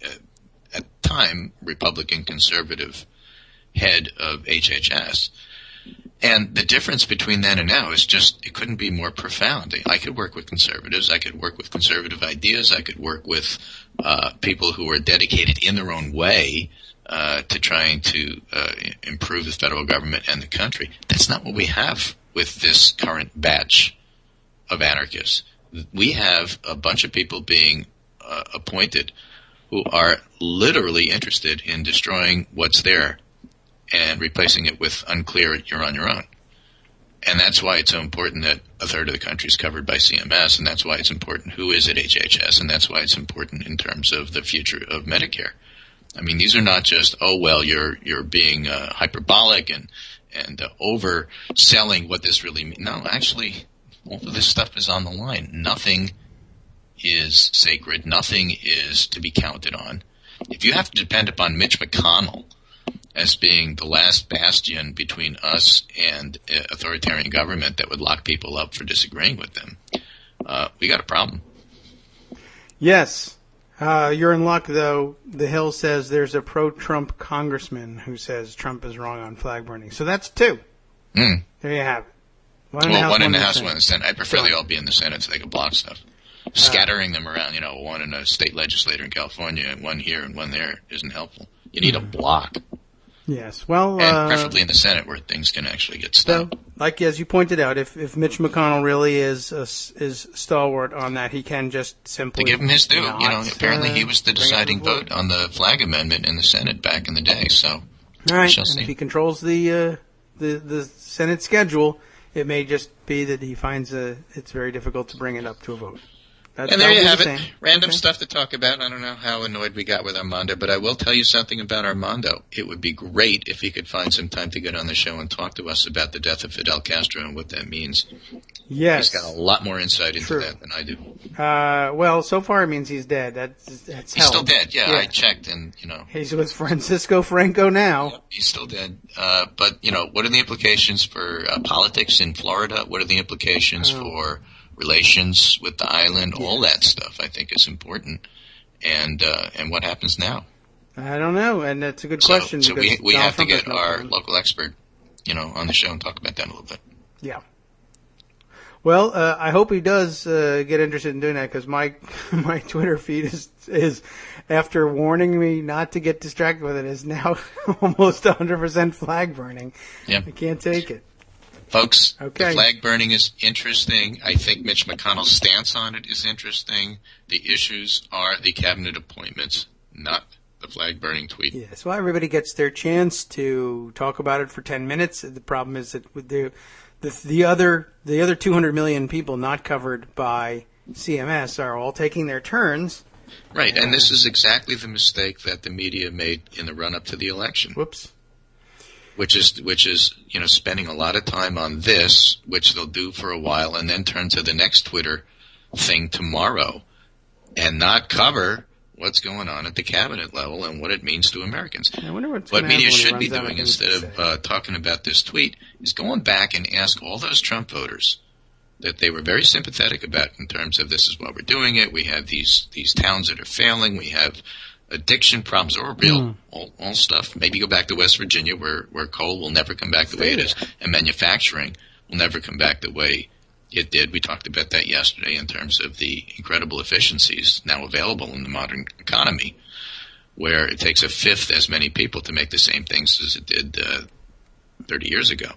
at the time, Republican conservative head of HHS. And the difference between then and now is just, it couldn't be more profound. I could work with conservatives. I could work with conservative ideas. I could work with people who are dedicated in their own way to trying to improve the federal government and the country. That's not what we have with this current batch of anarchists. We have a bunch of people being appointed who are literally interested in destroying what's there and replacing it with unclear, you're on your own. And that's why it's so important that a third of the country is covered by CMS, and that's why it's important who is at HHS, and that's why it's important in terms of the future of Medicare. I mean, these are not just, you're being hyperbolic and overselling what this really means. No, actually, all of this stuff is on the line. Nothing is sacred. Nothing is to be counted on. If you have to depend upon Mitch McConnell as being the last bastion between us and authoritarian government that would lock people up for disagreeing with them, we got a problem. Yes. You're in luck, though. The Hill says there's a pro-Trump congressman who says Trump is wrong on flag burning. So that's two. There you have it. One in the House, one in the Senate. I prefer they all be in the Senate so they can block stuff. Scattering them around, one in a state legislator in California and one here and one there isn't helpful. You need a block. Yes, well... and preferably in the Senate where things can actually get stopped. like as you pointed out, if Mitch McConnell really is stalwart on that, he can just simply to give him his due. not, Apparently he was the deciding vote on the flag amendment in the Senate back in the day. So, all right. shall And see. if he controls the Senate schedule, it may just be that he finds it's very difficult to bring it up to a vote. And there you have it. Same. Random Okay. stuff to talk about. I don't know how annoyed we got with Armando, but I will tell you something about Armando. It would be great if he could find some time to get on the show and talk to us about the death of Fidel Castro and what that means. Yes. He's got a lot more insight into True. that than I do. Well, so far it means he's dead. That's He's held. still dead. Yeah, I checked, and He's with Francisco Franco now. he's still dead. But what are the implications for politics in Florida? What are the implications for relations with the island? All that stuff, I think, is important. And what happens now? I don't know, and that's a good question. So because we Donald have to Trump has get no our plan. local expert, on the show and talk about that a little bit. Yeah. Well, I hope he does get interested in doing that because my Twitter feed is after warning me not to get distracted with it is now almost 100% flag burning. Yeah. I can't take it. Folks, Okay. the flag burning is interesting. I think Mitch McConnell's stance on it is interesting. The issues are the cabinet appointments, not the flag burning tweet. Yes. Well, everybody gets their chance to talk about it for 10 minutes. The problem is that with the other 200 million people not covered by CMS are all taking their turns. Right, and this is exactly the mistake that the media made in the run-up to the election. Whoops. Which is spending a lot of time on this, which they'll do for a while, and then turn to the next Twitter thing tomorrow, and not cover what's going on at the cabinet level and what it means to Americans. I wonder what's What gonna happen media when he should be runs out of doing things to instead say. of talking about this tweet is going back and ask all those Trump voters that they were very sympathetic about in terms of this is why we're doing it. We have these towns that are failing. We have addiction problems are real, all stuff. Maybe go back to West Virginia where coal will never come back the way it is, and manufacturing will never come back the way it did. We talked about that yesterday in terms of the incredible efficiencies now available in the modern economy, where it takes a fifth as many people to make the same things as it did 30 years ago.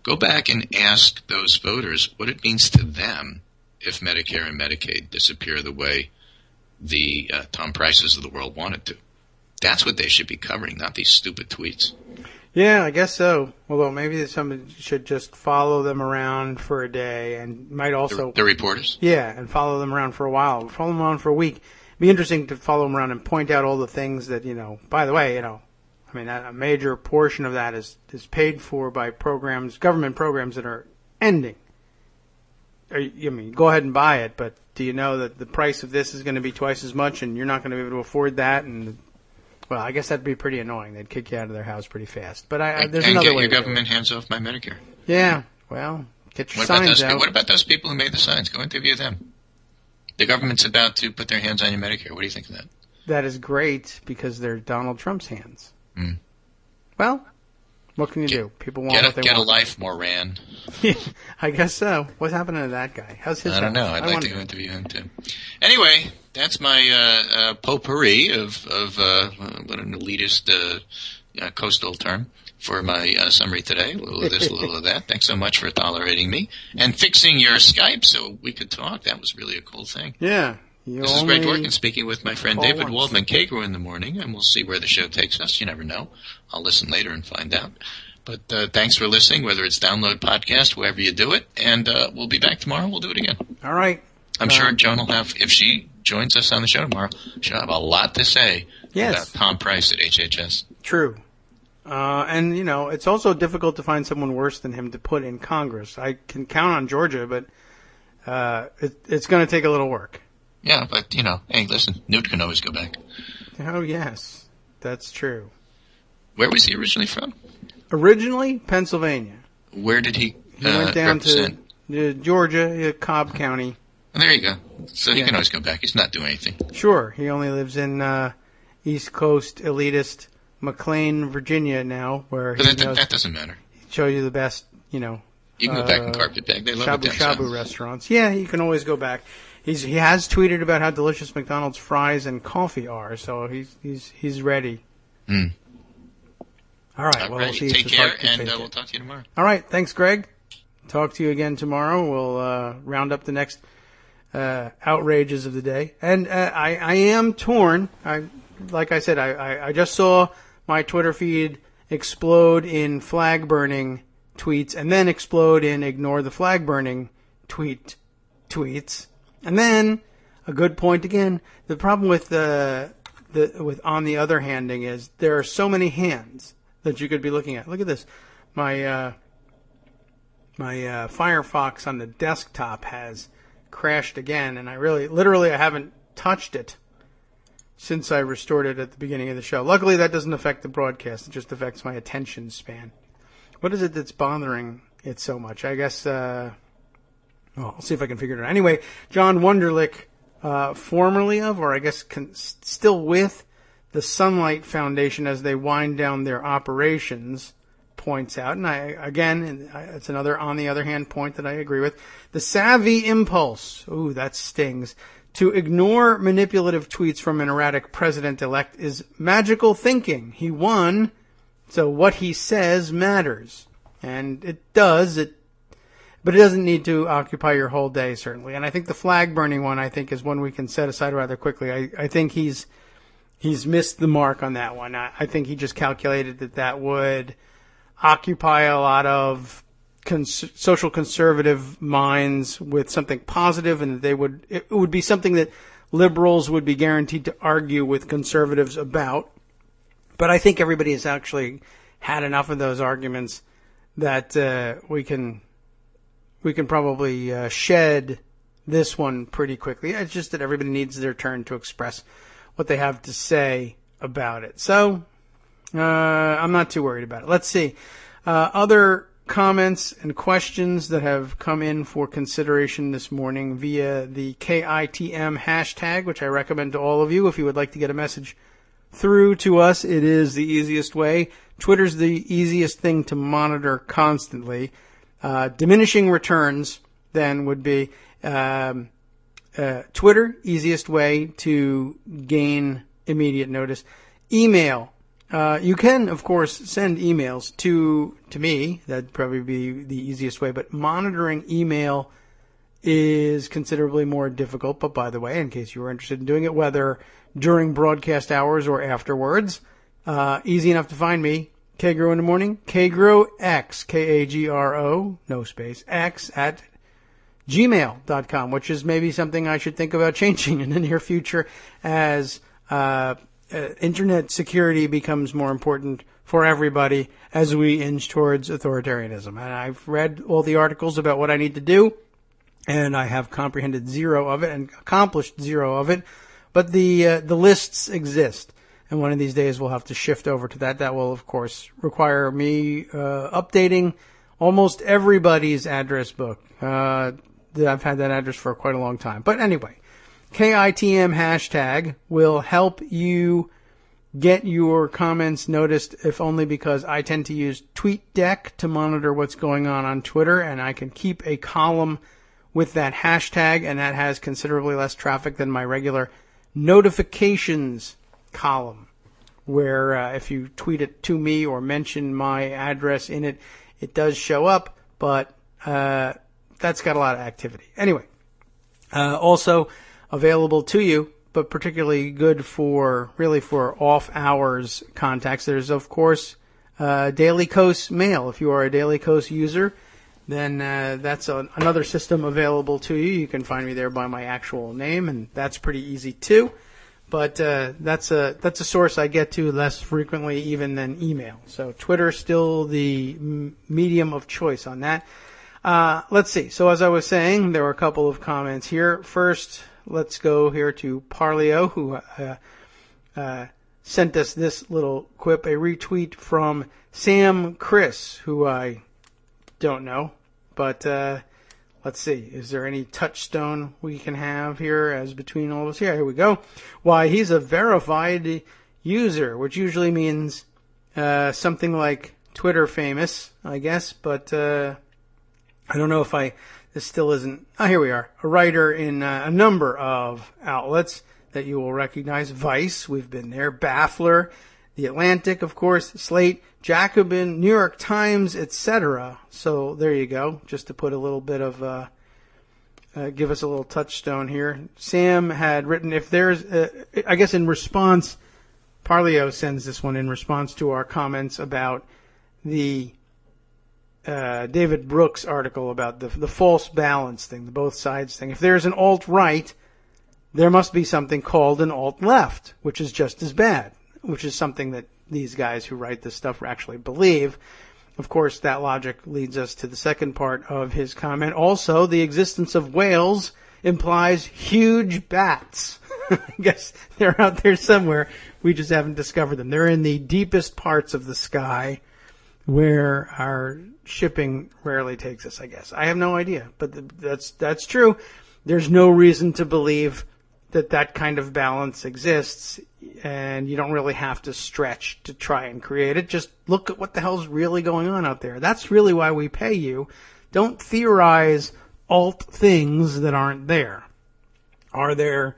Go back and ask those voters what it means to them if Medicare and Medicaid disappear the way the Tom Prices of the world wanted to. That's what they should be covering, not these stupid tweets. Yeah, I guess so. Although maybe somebody should just follow them around for a day and might also... The reporters? Yeah, and follow them around for a while. Follow them around for a week. It'd be interesting to follow them around and point out all the things that, by the way, I mean, a major portion of that is paid for by government programs that are ending. Go ahead and buy it, but do you know that the price of this is going to be twice as much and you're not going to be able to afford that? And well, I guess that'd be pretty annoying. They'd kick you out of their house pretty fast. But there's another way. And get your to do government it. hands off my Medicare. Yeah, well, get your What about signs those? out. What about those people who made the signs? Go interview them. The government's about to put their hands on your Medicare. What do you think of that? That is great because they're Donald Trump's hands. Mm. Well, what can you do? People want what they Get want. a life, Moran. I guess so. What's happening to that guy? How's his I don't health? know. I'd like wonder. to go interview him too. Anyway, that's my potpourri of what an elitist coastal term for my summary today. A little of this, a little of that. Thanks so much for tolerating me and fixing your Skype so we could talk. That was really a cool thing. Yeah. This is great work, and speaking with my friend call David once. Waldman Kagro in the morning, and we'll see where the show takes us. You never know. I'll listen later and find out. But thanks for listening, whether it's download, podcast, wherever you do it, and we'll be back tomorrow. We'll do it again. All right. I'm sure Joan will have, if she joins us on the show tomorrow, she'll have a lot to say about Tom Price at HHS. True. And, it's also difficult to find someone worse than him to put in Congress. I can count on Georgia, but it's going to take a little work. Yeah, but, hey, listen, Newt can always go back. Oh, yes. That's true. Where was he originally from? Originally, Pennsylvania. Where did he went down represent? to Georgia, Cobb County. Well, there you go. So he can always go back. He's not doing anything. Sure. He only lives in East Coast elitist McLean, Virginia now, where But that doesn't matter. Show you the best, You can go back in carpetbag. They love it shabu down shabu south. restaurants. Yeah, you can always go back. He has tweeted about how delicious McDonald's fries and coffee are, so he's ready. Mm. All right. All Well, right. we'll see if Take his care, heart can and take we'll it. talk to you tomorrow. All right. Thanks, Greg. talk to you again tomorrow. We'll round up the next outrages of the day. And I am torn. Like I said, I just saw my Twitter feed explode in flag burning tweets and then explode in ignore the flag burning tweets. And then a good point again. The problem with with on the other handing is there are so many hands that you could be looking at. Look at this. My Firefox on the desktop has crashed again, and I haven't touched it since I restored it at the beginning of the show. Luckily, that doesn't affect the broadcast. It just affects my attention span. What is it that's bothering it so much? I guess, I'll see if I can figure it out. Anyway, John Wunderlich, formerly of, or I guess still with, the Sunlight Foundation as they wind down their operations, points out, and it's another on the other hand point that I agree with, the savvy impulse, ooh, that stings, to ignore manipulative tweets from an erratic president-elect is magical thinking. He won, so what he says matters. And it does, but it doesn't need to occupy your whole day, certainly. And I think the flag-burning one, is one we can set aside rather quickly. I think he's missed the mark on that one. I think he just calculated that would occupy a lot of social conservative minds with something positive, and it would be something that liberals would be guaranteed to argue with conservatives about. But I think everybody has actually had enough of those arguments that we can probably shed this one pretty quickly. It's just that everybody needs their turn to express what they have to say about it. So I'm not too worried about it. Let's see. Other comments and questions that have come in for consideration this morning via the KITM hashtag, which I recommend to all of you. If you would like to get a message through to us, it is the easiest way. Twitter's the easiest thing to monitor constantly. Diminishing returns then would be Twitter, easiest way to gain immediate notice. Email. You can, of course, send emails to me. That'd probably be the easiest way. But monitoring email is considerably more difficult. But by the way, in case you were interested in doing it, whether during broadcast hours or afterwards, easy enough to find me. Kagro in the morning. Kagro X, Kagro, no space, X at gmail.com, which is maybe something I should think about changing in the near future as internet security becomes more important for everybody as we inch towards authoritarianism. And I've read all the articles about what I need to do, and I have comprehended zero of it and accomplished zero of it. But the lists exist, and one of these days we'll have to shift over to that. That will, of course, require me updating almost everybody's address book. I've had that address for quite a long time. But anyway, KITM hashtag will help you get your comments noticed, if only because I tend to use TweetDeck to monitor what's going on Twitter, and I can keep a column with that hashtag, and that has considerably less traffic than my regular notifications column, where if you tweet it to me or mention my address in it, it does show up, but that's got a lot of activity. Anyway, also available to you, but particularly good for off hours contacts. There's, of course, Daily Kos Mail. If you are a Daily Kos user, then that's another system available to you. You can find me there by my actual name, and that's pretty easy too. But that's a source I get to less frequently even than email. So Twitter still the medium of choice on that. Let's see. So as I was saying, there were a couple of comments here. First, let's go here to Parleo, who sent us this little quip, a retweet from Sam Chris, who I don't know. But let's see. Is there any touchstone we can have here as between all of us? Here we go. Why, he's a verified user, which usually means something like Twitter famous, I guess. But I don't know if this still isn't. Here we are. A writer in a number of outlets that you will recognize. Vice, we've been there. Baffler, The Atlantic, of course, Slate, Jacobin, New York Times, etc. So there you go, just to put a little bit of, give us a little touchstone here. Sam had written, if there's, I guess in response, Parlio sends this one in response to our comments about the David Brooks article about the false balance thing, the both sides thing. If there's an alt-right, there must be something called an alt-left, which is just as bad, which is something that these guys who write this stuff actually believe. Of course, that logic leads us to the second part of his comment. Also, the existence of whales implies huge bats. I guess they're out there somewhere. We just haven't discovered them. They're in the deepest parts of the sky where our shipping rarely takes us, I guess. I have no idea, but that's true. There's no reason to believe that kind of balance exists, and you don't really have to stretch to try and create it. Just look at what the hell's really going on out there. That's really why we pay you. Don't theorize alt things that aren't there. Are there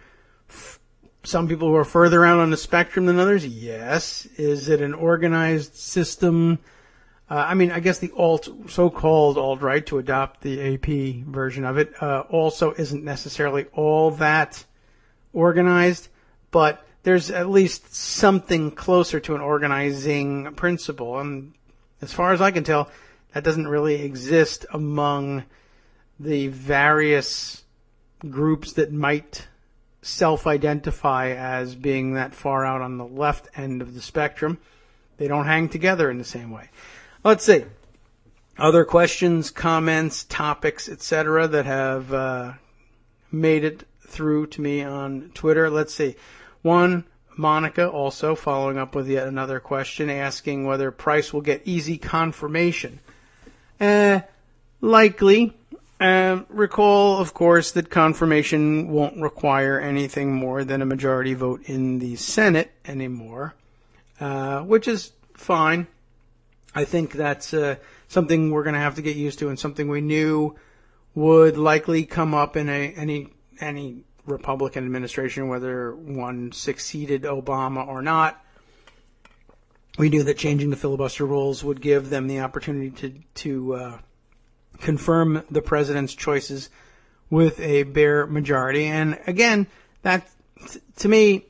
some people who are further out on the spectrum than others? Yes. Is it an organized system? I guess the so-called alt-right, to adopt the AP version of it, also isn't necessarily all that organized, but there's at least something closer to an organizing principle. And as far as I can tell, that doesn't really exist among the various groups that might self-identify as being that far out on the left end of the spectrum. They don't hang together in the same way. Let's see. Other questions, comments, topics, etc. that have made it through to me on Twitter. Let's see. One, Monica also following up with yet another question asking whether Price will get easy confirmation. Likely. Recall, of course, that confirmation won't require anything more than a majority vote in the Senate anymore, which is fine. I think that's something we're going to have to get used to, and something we knew would likely come up in any Republican administration, whether one succeeded Obama or not. We knew that changing the filibuster rules would give them the opportunity to confirm the president's choices with a bare majority. And again, that, to me,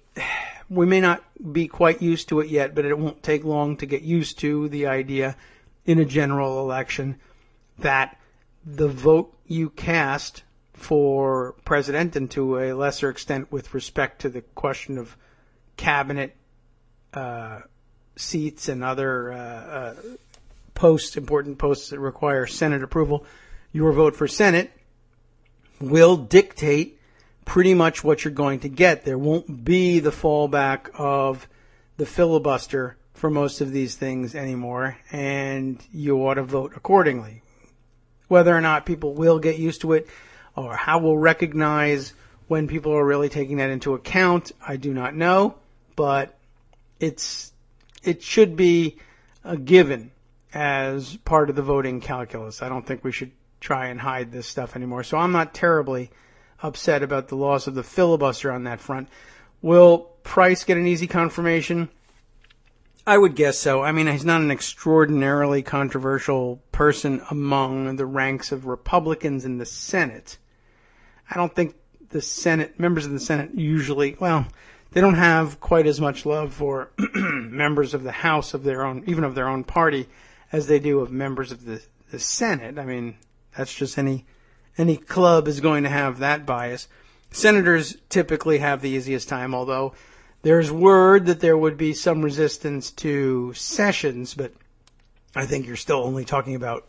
we may not be quite used to it yet, but it won't take long to get used to the idea in a general election that the vote you cast for president, and to a lesser extent with respect to the question of cabinet seats and other important posts that require Senate approval, your vote for Senate will dictate pretty much what you're going to get. There won't be the fallback of the filibuster for most of these things anymore, and you ought to vote accordingly. Whether or not people will get used to it, or how we'll recognize when people are really taking that into account, I do not know, but it should be a given as part of the voting calculus. I don't think we should try and hide this stuff anymore. So I'm not terribly upset about the loss of the filibuster on that front. Will Price get an easy confirmation? I would guess so. I mean, he's not an extraordinarily controversial person among the ranks of Republicans in the Senate. I don't think the Senate, members of the Senate usually, they don't have quite as much love for members of the House of their own, even of their own party, as they do of members of the Senate. I mean, that's just any club is going to have that bias. Senators typically have the easiest time, although there's word that there would be some resistance to Sessions, but I think you're still only talking about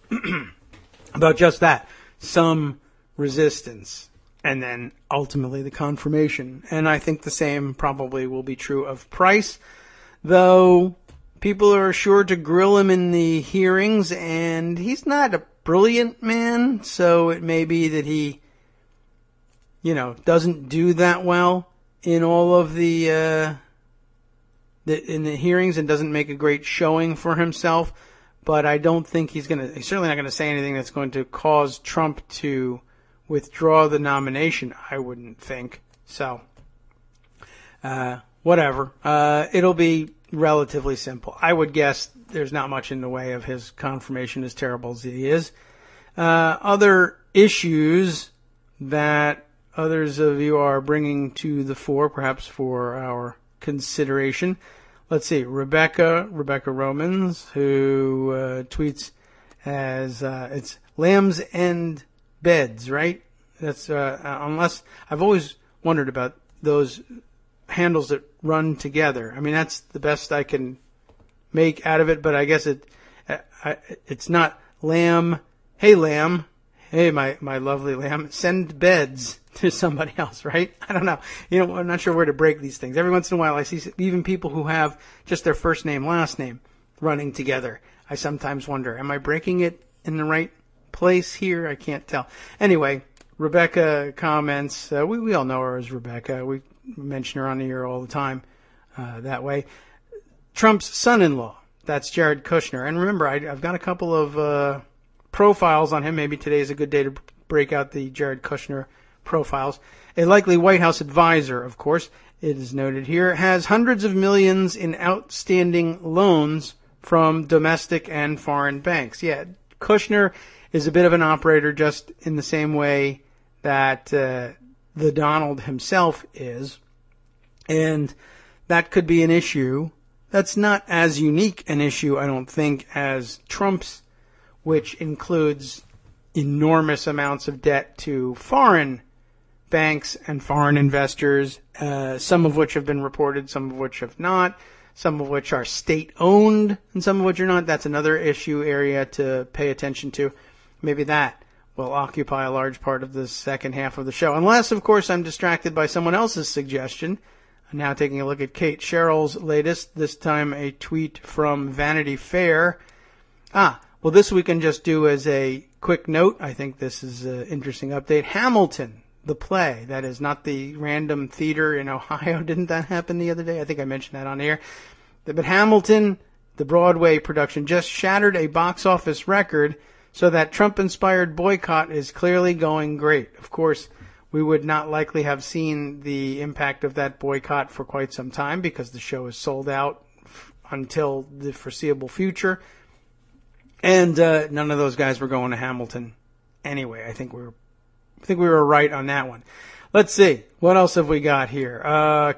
just that, some resistance, and then ultimately the confirmation. And I think the same probably will be true of Price, though people are sure to grill him in the hearings, and he's not a brilliant man, so it may be that he, doesn't do that well in all of the in the hearings and doesn't make a great showing for himself. But I don't think he's certainly not going to say anything that's going to cause Trump to withdraw the nomination, I wouldn't think. So, whatever. It'll be relatively simple. I would guess there's not much in the way of his confirmation, as terrible as he is. Other issues that others of you are bringing to the fore, perhaps for our consideration. Let's see, Rebecca Romans, who tweets as it's lambs and beds, right? That's unless I've always wondered about those handles that run together. I mean, that's the best I can make out of it, but I guess it's not lamb. Hey, lamb. Hey, my lovely lamb. Send beds to somebody else, right? I don't know. I'm not sure where to break these things. Every once in a while, I see even people who have just their first name, last name running together. I sometimes wonder, am I breaking it in the right place here? I can't tell. Anyway, Rebecca comments. We all know her as Rebecca. We mention her on the air all the time that way. Trump's son-in-law. That's Jared Kushner. And remember, I've got a couple of profiles on him. Maybe today is a good day to break out the Jared Kushner profiles. A likely White House advisor, of course, it is noted here, has hundreds of millions in outstanding loans from domestic and foreign banks. Yeah, Kushner is a bit of an operator just in the same way that the Donald himself is. And that could be an issue. That's not as unique an issue, I don't think, as Trump's, which includes enormous amounts of debt to foreign banks and foreign investors, some of which have been reported, some of which have not, some of which are state-owned, and some of which are not. That's another issue area to pay attention to. Maybe that will occupy a large part of the second half of the show. Unless, of course, I'm distracted by someone else's suggestion. I'm now taking a look at Kate Sherrill's latest, this time a tweet from Vanity Fair. Well, this we can just do as a quick note. I think this is an interesting update. Hamilton, the play, that is not the random theater in Ohio. Didn't that happen the other day? I think I mentioned that on air. But Hamilton, the Broadway production, just shattered a box office record, so that Trump-inspired boycott is clearly going great. Of course, we would not likely have seen the impact of that boycott for quite some time because the show is sold out until the foreseeable future. And none of those guys were going to Hamilton anyway. I think we were right on that one. Let's see. What else have we got here?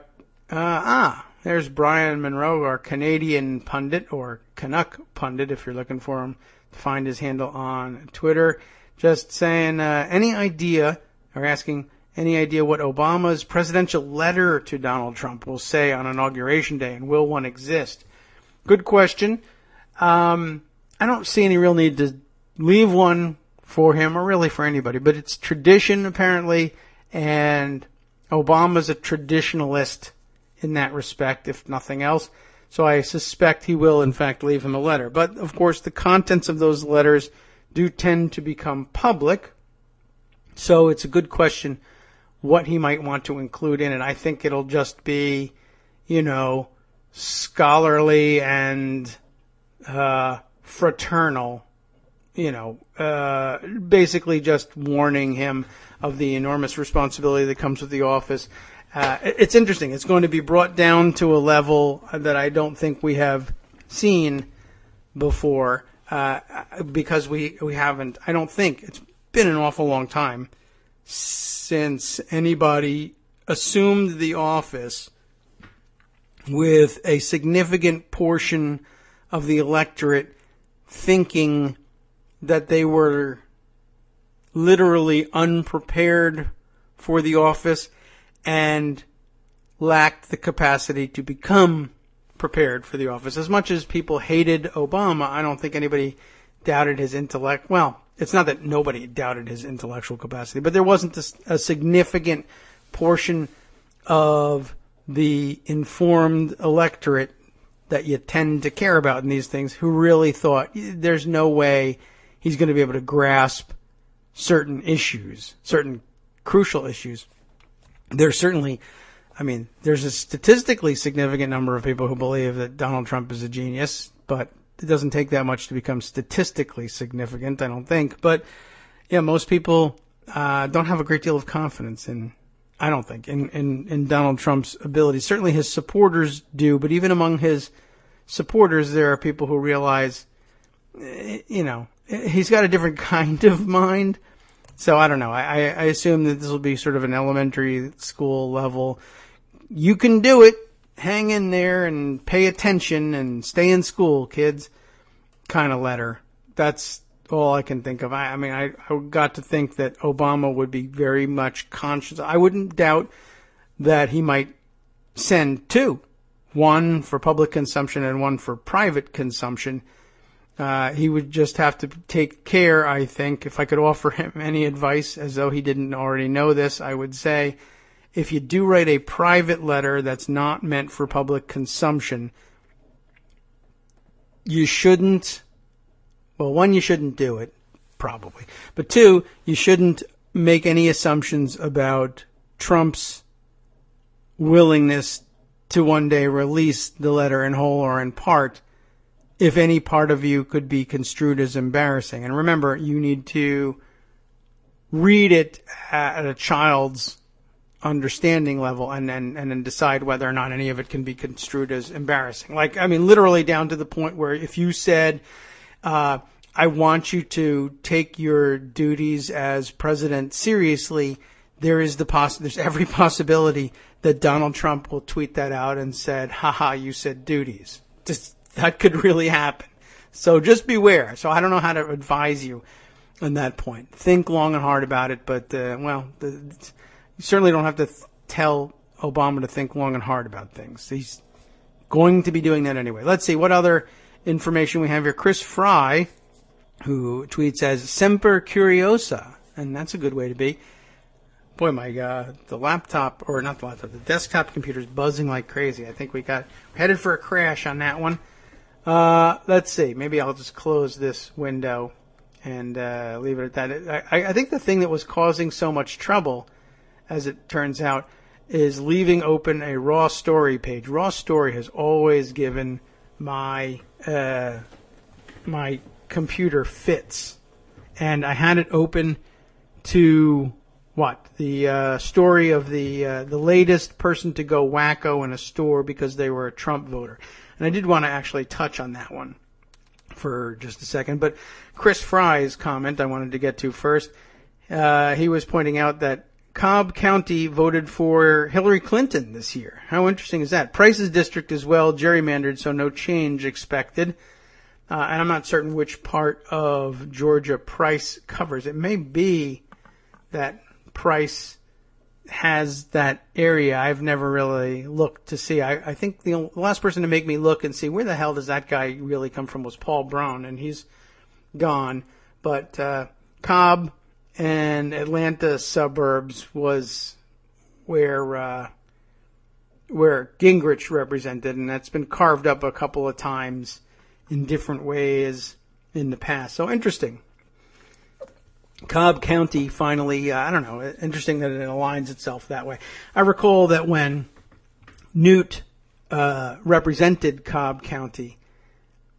There's Brian Monroe, our Canadian pundit, or Canuck pundit, if you're looking for him to find his handle on Twitter. Just saying, any idea what Obama's presidential letter to Donald Trump will say on Inauguration Day, and will one exist? Good question. I don't see any real need to leave one for him, or really for anybody, but it's tradition, apparently, and Obama's a traditionalist in that respect, if nothing else. So I suspect he will, in fact, leave him a letter. But, of course, the contents of those letters do tend to become public, so it's a good question what he might want to include in it. I think it'll just be, scholarly and fraternal, basically just warning him of the enormous responsibility that comes with the office. It's interesting. It's going to be brought down to a level that I don't think we have seen before, because we haven't, I don't think, it's been an awful long time since anybody assumed the office with a significant portion of the electorate thinking that they were literally unprepared for the office and lacked the capacity to become prepared for the office. As much as people hated Obama, I don't think anybody doubted his intellect. Well, it's not that nobody doubted his intellectual capacity, but there wasn't a significant portion of the informed electorate that you tend to care about in these things who really thought there's no way he's going to be able to grasp certain issues, certain crucial issues. There's certainly, there's a statistically significant number of people who believe that Donald Trump is a genius, but it doesn't take that much to become statistically significant, I don't think. But, yeah, most people don't have a great deal of confidence in I don't think, in Donald Trump's ability. Certainly his supporters do, but even among his supporters, there are people who realize, he's got a different kind of mind. So I don't know. I assume that this will be sort of an elementary school level. You can do it. Hang in there and pay attention and stay in school, kids, kind of letter. That's all I can think of. I got to think that Obama would be very much conscious. I wouldn't doubt that he might send two, one for public consumption and one for private consumption. He would just have to take care, I think. If I could offer him any advice, as though he didn't already know this, I would say, if you do write a private letter that's not meant for public consumption, you shouldn't, well, one, you shouldn't do it, probably. But two, you shouldn't make any assumptions about Trump's willingness to one day release the letter in whole or in part, if any part of you could be construed as embarrassing. And remember, you need to read it at a child's understanding level and then decide whether or not any of it can be construed as embarrassing. Literally down to the point where if you said, I want you to take your duties as president seriously, there's every possibility that Donald Trump will tweet that out and said, haha, you said duties. That could really happen. So just beware. So I don't know how to advise you on that point. Think long and hard about it, but, you certainly don't have to tell Obama to think long and hard about things. He's going to be doing that anyway. Let's see what other information we have here. Chris Fry, who tweets as Semper Curiosa, and that's a good way to be. Boy, the desktop computer is buzzing like crazy. I think we're headed for a crash on that one. Let's see. Maybe I'll just close this window and leave it at that. I think the thing that was causing so much trouble, as it turns out, is leaving open a Raw Story page. Raw Story has always given my computer fits, and I had it open to the story of the latest person to go wacko in a store because they were a Trump voter. And I did want to actually touch on that one for just a second. But Chris Fry's comment I wanted to get to first. He was pointing out that Cobb County voted for Hillary Clinton this year. How interesting is that? Price's district is well gerrymandered, so no change expected. And I'm not certain which part of Georgia Price covers. It may be that Price has that area. I've never really looked to see. I think the last person to make me look and see where the hell does that guy really come from was Paul Brown, and he's gone. But Cobb and Atlanta suburbs was where Gingrich represented, and that's been carved up a couple of times in different ways in the past. So interesting. Cobb County finally, interesting that it aligns itself that way. I recall that when Newt represented Cobb County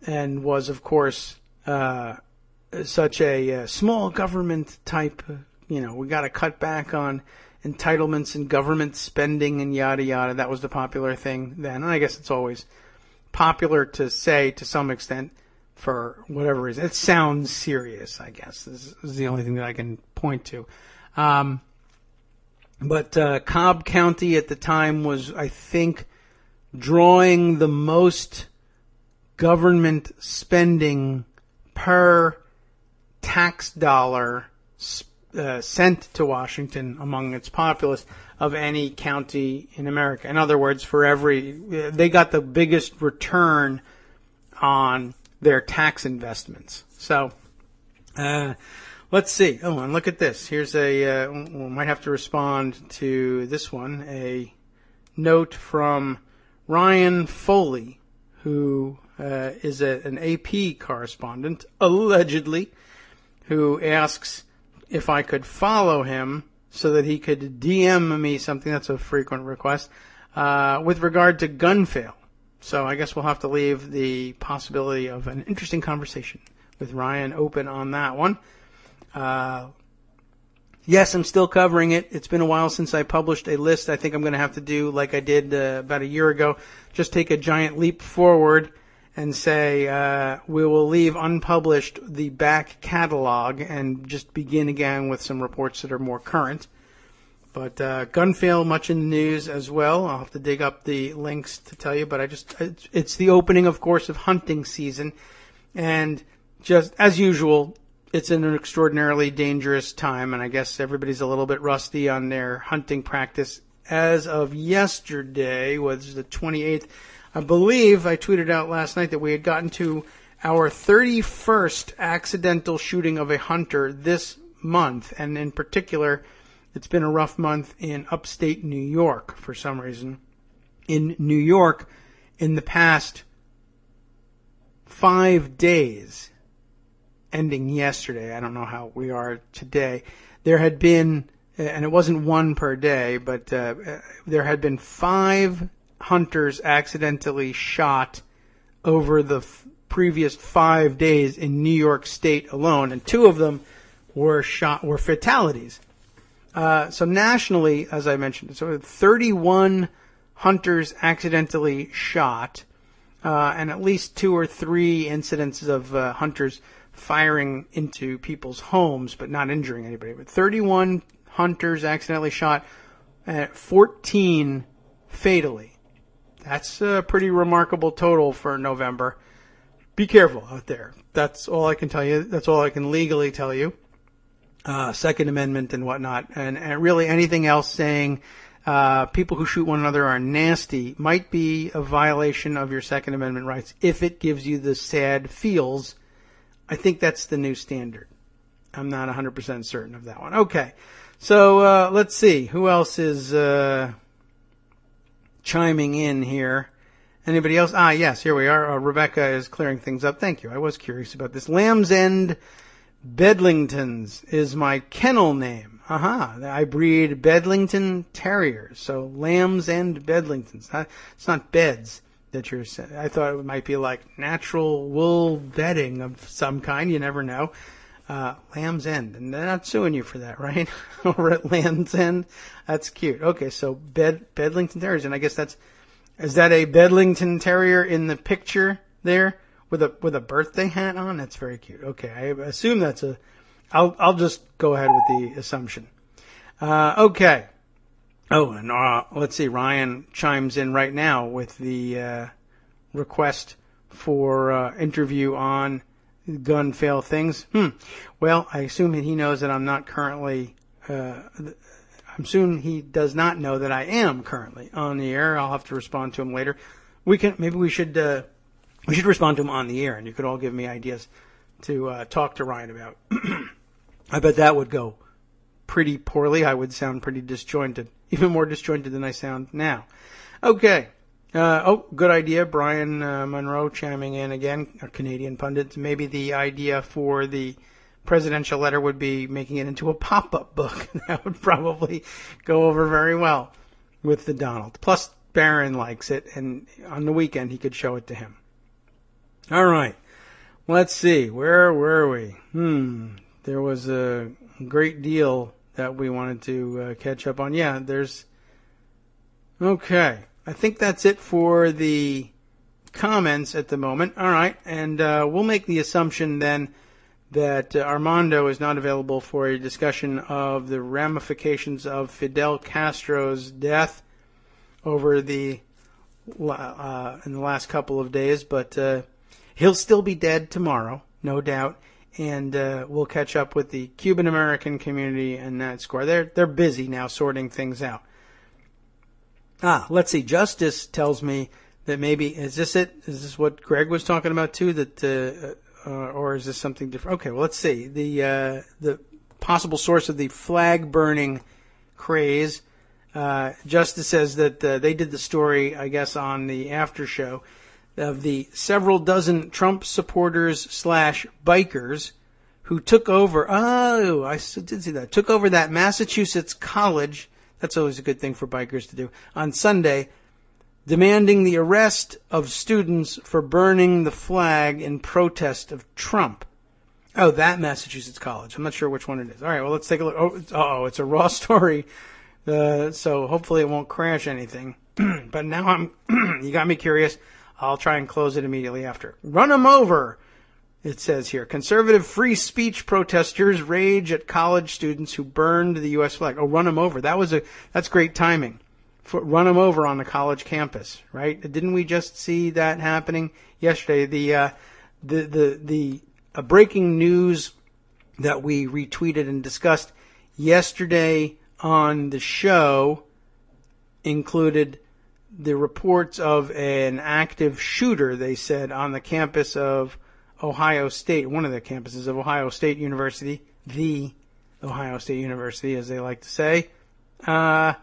and was, of course, such a small government type, we got to cut back on entitlements and government spending and yada yada. That was the popular thing then. And I guess it's always popular to say to some extent for whatever reason. It sounds serious, I guess. This is the only thing that I can point to. But Cobb County at the time was, I think, drawing the most government spending per tax dollar sent to Washington among its populace of any county in America. In other words, they got the biggest return on their tax investments. So, let's see. Oh, and look at this. Here's we might have to respond to this one. A note from Ryan Foley, who is an AP correspondent, allegedly, who asks if I could follow him so that he could DM me something. That's a frequent request, with regard to gun fail. So I guess we'll have to leave the possibility of an interesting conversation with Ryan open on that one. Yes, I'm still covering it. It's been a while since I published a list. I think I'm going to have to do like I did about a year ago. Just take a giant leap forward and say we will leave unpublished the back catalog and just begin again with some reports that are more current. But Gunfale, much in the news as well. I'll have to dig up the links to tell you, but it's the opening, of course, of hunting season. And just as usual, it's an extraordinarily dangerous time, and I guess everybody's a little bit rusty on their hunting practice. As of yesterday, was the 28th, I believe I tweeted out last night that we had gotten to our 31st accidental shooting of a hunter this month, and in particular, it's been a rough month in upstate New York for some reason. In New York, in the past 5 days, ending yesterday, I don't know how we are today, there had been, and it wasn't one per day, but there had been 5 hunters accidentally shot over the previous 5 days in New York State alone, and 2 of them were fatalities. So nationally, as I mentioned, so 31 hunters accidentally shot, and at least 2 or 3 incidences of hunters firing into people's homes but not injuring anybody. But 31 hunters accidentally shot, 14 fatally. That's a pretty remarkable total for November. Be careful out there. That's all I can tell you. That's all I can legally tell you. Second Amendment and whatnot. And really anything else saying people who shoot one another are nasty might be a violation of your Second Amendment rights if it gives you the sad feels. I think that's the new standard. I'm not 100% certain of that one. Okay, so let's see. Who else is chiming in here? Anybody else? Yes, here we are. Rebecca is clearing things up. Thank you. I was curious about this. Lamb's End Bedlingtons is my kennel name. I breed Bedlington Terriers. So Lamb's End Bedlingtons. It's not beds that you're saying. I thought it might be like natural wool bedding of some kind. You never know. Lamb's End. And they're not suing you for that, right? Over at Lamb's End. That's cute. Okay, so Bedlington Terriers. And I guess is that a Bedlington Terrier in the picture there with a birthday hat on? That's very cute. Okay, I assume that's I'll just go ahead with the assumption. Okay. Oh, and let's see. Ryan chimes in right now with the request for interview on gun fail things. Well, I assume he knows that I'm not currently. I'm assuming he does not know that I am currently on the air. I'll have to respond to him later. We should respond to him on the air, and you could all give me ideas to talk to Ryan about. I bet that would go pretty poorly. I would sound pretty disjointed, even more disjointed than I sound now. Okay. Good idea. Brian Monroe chiming in again, a Canadian pundit. Maybe the idea for the presidential letter would be making it into a pop-up book. That would probably go over very well with the Donald. Plus, Barron likes it, and on the weekend he could show it to him. All right. Let's see. Where were we? There was a great deal that we wanted to catch up on. Yeah, okay. I think that's it for the comments at the moment. All right. And we'll make the assumption then that Armando is not available for a discussion of the ramifications of Fidel Castro's death over in the last couple of days, but he'll still be dead tomorrow, no doubt, and we'll catch up with the Cuban American community and that score. They're busy now sorting things out. Let's see. Justice tells me that maybe is this it? Is this what Greg was talking about too? That or is this something different? Okay, well let's see. The possible source of the flag burning craze. Justice says that they did the story, I guess, on the after show of the several dozen Trump supporters / bikers who took over. Oh, I did see that. Took over that Massachusetts college. That's always a good thing for bikers to do on Sunday, demanding the arrest of students for burning the flag in protest of Trump. Oh, that Massachusetts college. I'm not sure which one it is. All right, well, let's take a look. It's a raw story. So hopefully it won't crash anything. But now you got me curious. I'll try and close it immediately after. Run them over, it says here. Conservative free speech protesters rage at college students who burned the U.S. flag. Oh, run them over. That's great timing. Run them over on the college campus, right? Didn't we just see that happening yesterday? The breaking news that we retweeted and discussed yesterday on the show included the reports of an active shooter, they said, on the campus of Ohio State, one of the campuses of Ohio State University, the Ohio State University, as they like to say. It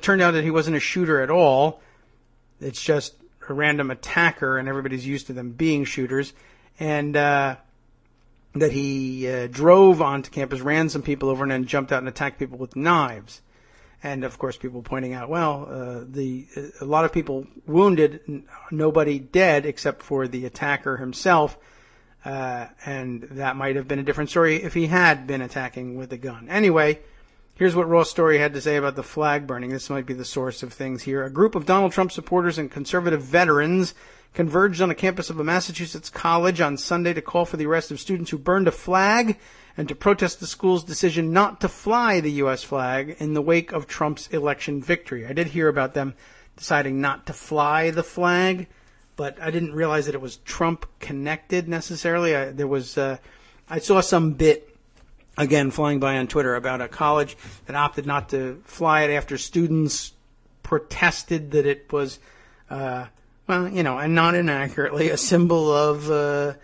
turned out that he wasn't a shooter at all. It's just a random attacker, and everybody's used to them being shooters. And that he drove onto campus, ran some people over, and then jumped out and attacked people with knives. And, of course, people pointing out, a lot of people wounded, nobody dead except for the attacker himself. And that might have been a different story if he had been attacking with a gun. Anyway, here's what Raw Story had to say about the flag burning. This might be the source of things here. A group of Donald Trump supporters and conservative veterans converged on the campus of a Massachusetts college on Sunday to call for the arrest of students who burned a flag and to protest the school's decision not to fly the U.S. flag in the wake of Trump's election victory. I did hear about them deciding not to fly the flag, but I didn't realize that it was Trump connected necessarily. I saw some bit, again, flying by on Twitter about a college that opted not to fly it after students protested that it was, and not inaccurately, a symbol of,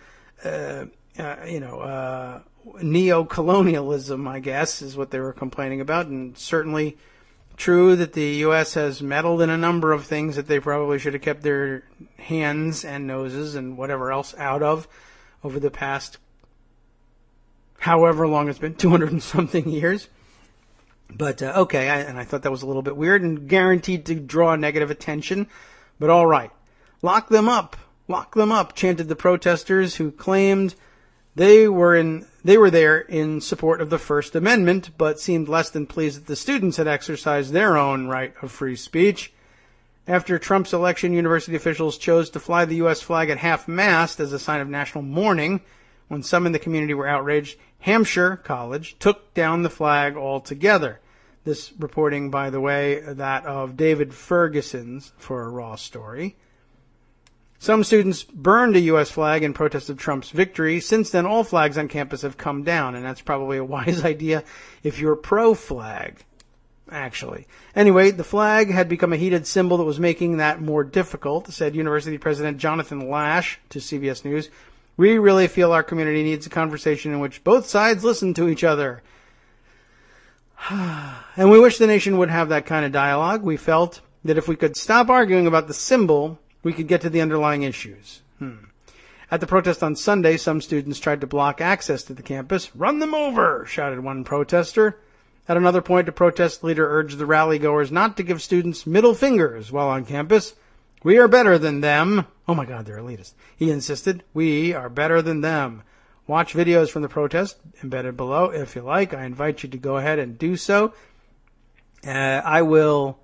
neo-colonialism, I guess, is what they were complaining about. And certainly true that the U.S. has meddled in a number of things that they probably should have kept their hands and noses and whatever else out of over the past however long it's been, 200 and something years. But, I thought that was a little bit weird and guaranteed to draw negative attention. But all right. Lock them up, chanted the protesters who claimed they were there in support of the First Amendment, but seemed less than pleased that the students had exercised their own right of free speech. After Trump's election, university officials chose to fly the U.S. flag at half-mast as a sign of national mourning. When some in the community were outraged, Hampshire College took down the flag altogether. This reporting, by the way, that of David Ferguson's for a Raw Story. Some students burned a U.S. flag in protest of Trump's victory. Since then, all flags on campus have come down, and that's probably a wise idea if you're pro-flag, actually. Anyway, the flag had become a heated symbol that was making that more difficult, said University President Jonathan Lash to CBS News. We really feel our community needs a conversation in which both sides listen to each other. And we wish the nation would have that kind of dialogue. We felt that if we could stop arguing about the symbol, we could get to the underlying issues. At the protest on Sunday, some students tried to block access to the campus. Run them over, shouted one protester. At another point, the protest leader urged the rally-goers not to give students middle fingers while on campus. We are better than them. Oh my God, they're elitist. He insisted, we are better than them. Watch videos from the protest embedded below if you like. I invite you to go ahead and do so. I will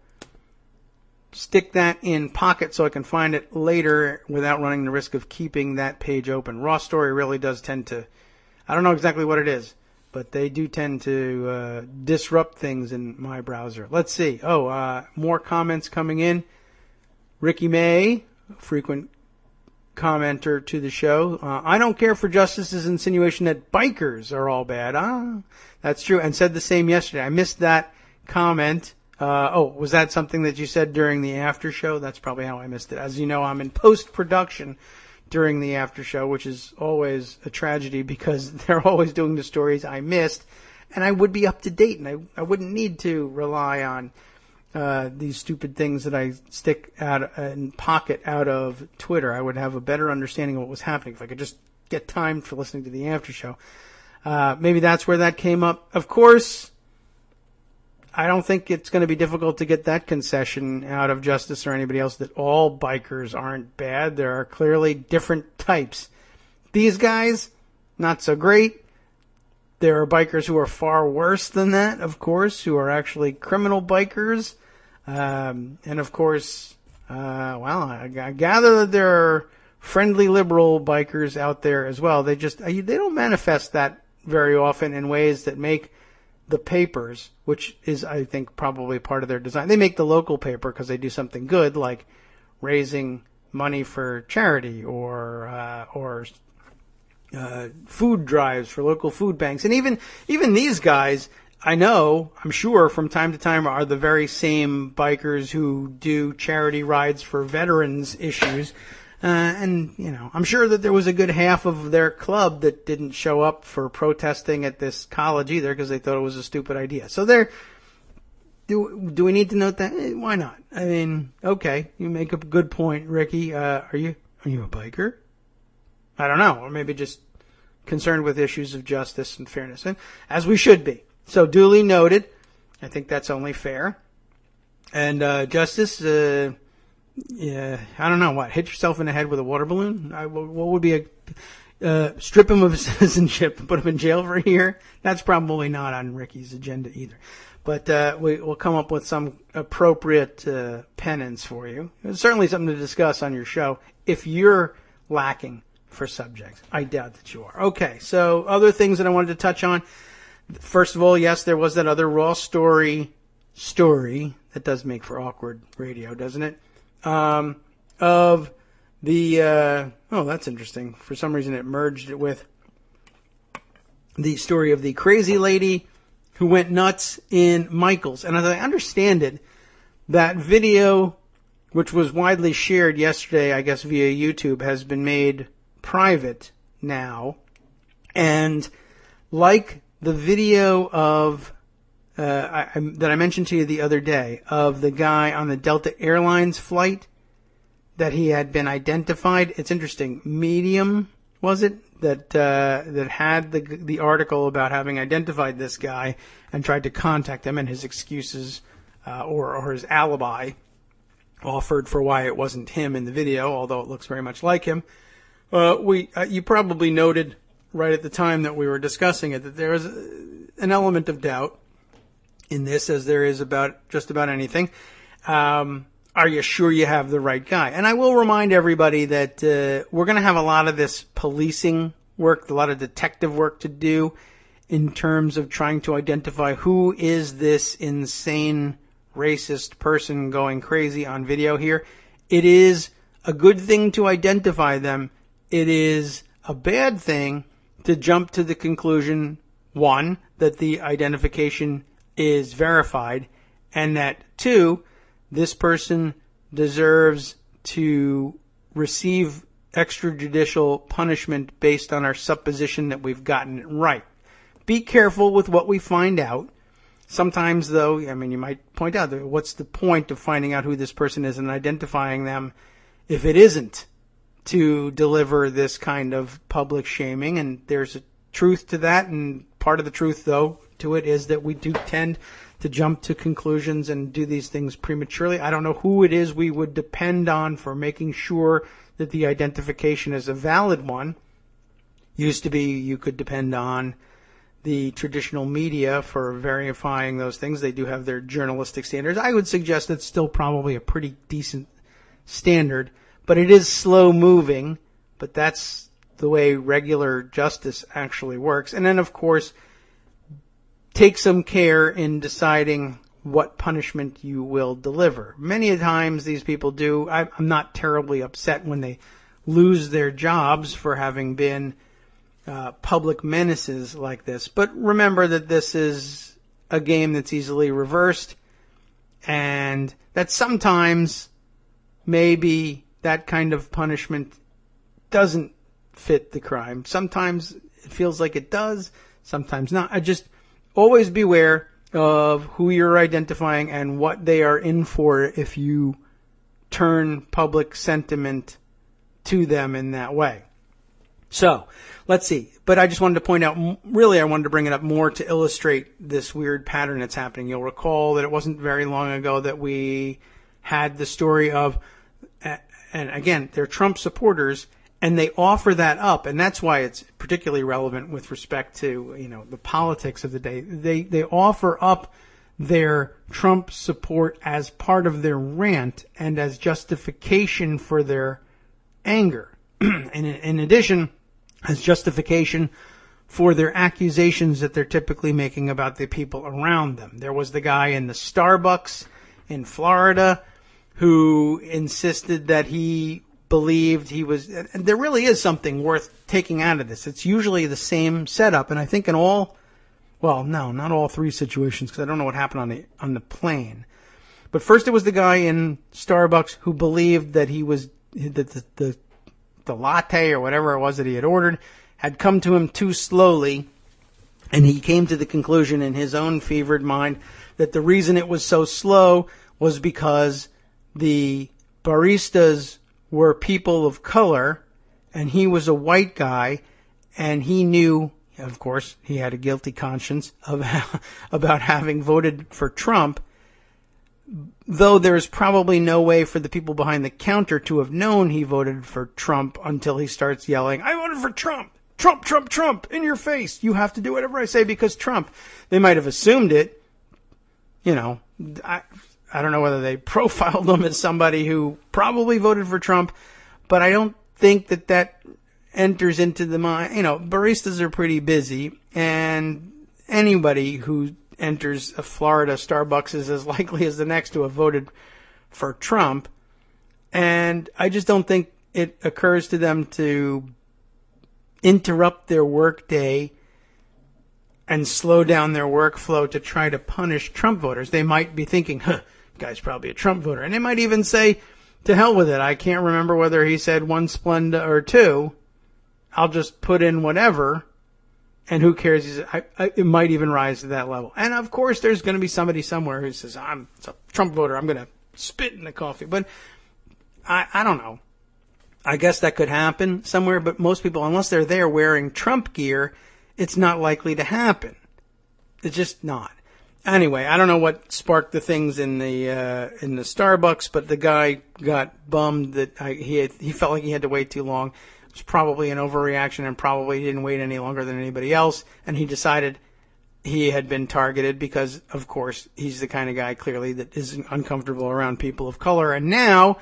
stick that in pocket so I can find it later without running the risk of keeping that page open. Raw Story really does tend to, I don't know exactly what it is, but they do tend to disrupt things in my browser. Let's see. More comments coming in. Ricky May, frequent commenter to the show. I don't care for Justice's insinuation that bikers are all bad. That's true. And said the same yesterday. I missed that comment. Was that something that you said during the after show? That's probably how I missed it. As you know, I'm in post-production during the after show, which is always a tragedy because they're always doing the stories I missed, and I would be up to date, and I wouldn't need to rely on these stupid things that I stick out and pocket out of Twitter. I would have a better understanding of what was happening if I could just get time for listening to the after show. Maybe that's where that came up. Of course, I don't think it's going to be difficult to get that concession out of Justice or anybody else that all bikers aren't bad. There are clearly different types. These guys, not so great. There are bikers who are far worse than that, of course, who are actually criminal bikers. And of course, I gather that there are friendly liberal bikers out there as well. They don't manifest that very often in ways that make the papers, which is, I think, probably part of their design. They make the local paper because they do something good, like raising money for charity or food drives for local food banks. And even these guys, I'm sure from time to time are the very same bikers who do charity rides for veterans issues. And I'm sure that there was a good half of their club that didn't show up for protesting at this college either because they thought it was a stupid idea. So do we need to note that? Why not? I mean, okay, you make a good point, Ricky. Are you a biker? I don't know, or maybe just concerned with issues of justice and fairness, and as we should be. So duly noted. I think that's only fair. And Justice, yeah, I don't know what. Hit yourself in the head with a water balloon? What would be strip him of his citizenship and put him in jail for a year? That's probably not on Ricky's agenda either. But we'll come up with some appropriate penance for you. It's certainly something to discuss on your show if you're lacking for subjects. I doubt that you are. Okay, so other things that I wanted to touch on. First of all, yes, there was that other Raw story. That does make for awkward radio, doesn't it? Of the, that's interesting. For some reason it merged it with the story of the crazy lady who went nuts in Michael's. And as I understand it, that video, which was widely shared yesterday, I guess via YouTube, has been made private now. And like the video of that I mentioned to you the other day of the guy on the Delta Airlines flight that he had been identified. It's interesting. Medium, was it, that had the article about having identified this guy and tried to contact him, and his excuses or his alibi offered for why it wasn't him in the video, although it looks very much like him. You probably noted right at the time that we were discussing it that there is an element of doubt in this, as there is about just about anything. Are you sure you have the right guy? And I will remind everybody that we're going to have a lot of this policing work, a lot of detective work to do in terms of trying to identify who is this insane racist person going crazy on video here. It is a good thing to identify them. It is a bad thing to jump to the conclusion, one, that the identification is verified, and that, two, this person deserves to receive extrajudicial punishment based on our supposition that we've gotten it right. Be careful with what we find out. Sometimes, though, I mean, you might point out, what's the point of finding out who this person is and identifying them if it isn't to deliver this kind of public shaming? And there's a truth to that, and part of the truth, though, to it is that we do tend to jump to conclusions and do these things prematurely. I don't know who it is we would depend on for making sure that the identification is a valid one. Used to be you could depend on the traditional media for verifying those things. They do have their journalistic standards. I would suggest that's still probably a pretty decent standard, but it is slow moving, but that's the way regular justice actually works. And then, of course, take some care in deciding what punishment you will deliver. Many times these people do. I'm not terribly upset when they lose their jobs for having been public menaces like this. But remember that this is a game that's easily reversed, and that sometimes maybe that kind of punishment doesn't fit the crime. Sometimes it feels like it does, sometimes not. I just always beware of who you're identifying and what they are in for if you turn public sentiment to them in that way. So, let's see. But I just wanted to point out, really I wanted to bring it up more to illustrate this weird pattern that's happening. You'll recall that it wasn't very long ago that we had the story of, and again, they're Trump supporters, And they offer that up, and that's why it's particularly relevant with respect to, the politics of the day. They offer up their Trump support as part of their rant and as justification for their anger. And in addition, as justification for their accusations that they're typically making about the people around them. There was the guy in the Starbucks in Florida who insisted that he believed he was, and there really is something worth taking out of this. It's usually the same setup, and I think in all, well, no, not all three situations, because I don't know what happened on the plane. But first it was the guy in Starbucks who believed that he was, that the latte or whatever it was that he had ordered had come to him too slowly, and he came to the conclusion in his own fevered mind that the reason it was so slow was because the baristas were people of color, and he was a white guy, and he knew, of course, he had a guilty conscience about having voted for Trump, though there's probably no way for the people behind the counter to have known he voted for Trump until he starts yelling, "I voted for Trump! Trump, Trump, Trump! In your face! You have to do whatever I say because Trump." They might have assumed it. I don't know whether they profiled him as somebody who probably voted for Trump, but I don't think that enters into the mind. Baristas are pretty busy, and anybody who enters a Florida Starbucks is as likely as the next to have voted for Trump. And I just don't think it occurs to them to interrupt their workday and slow down their workflow to try to punish Trump voters. They might be thinking, guy's probably a Trump voter. And they might even say, to hell with it. I can't remember whether he said one Splenda or two. I'll just put in whatever. And who cares? It might even rise to that level. And of course, there's going to be somebody somewhere who says, I'm a Trump voter. I'm going to spit in the coffee. But I don't know. I guess that could happen somewhere. But most people, unless they're there wearing Trump gear, it's not likely to happen. It's just not. Anyway, I don't know what sparked the things in the Starbucks, but the guy got bummed that he felt like he had to wait too long. It was probably an overreaction, and probably didn't wait any longer than anybody else. And he decided he had been targeted because, of course, he's the kind of guy clearly that is uncomfortable around people of color. And now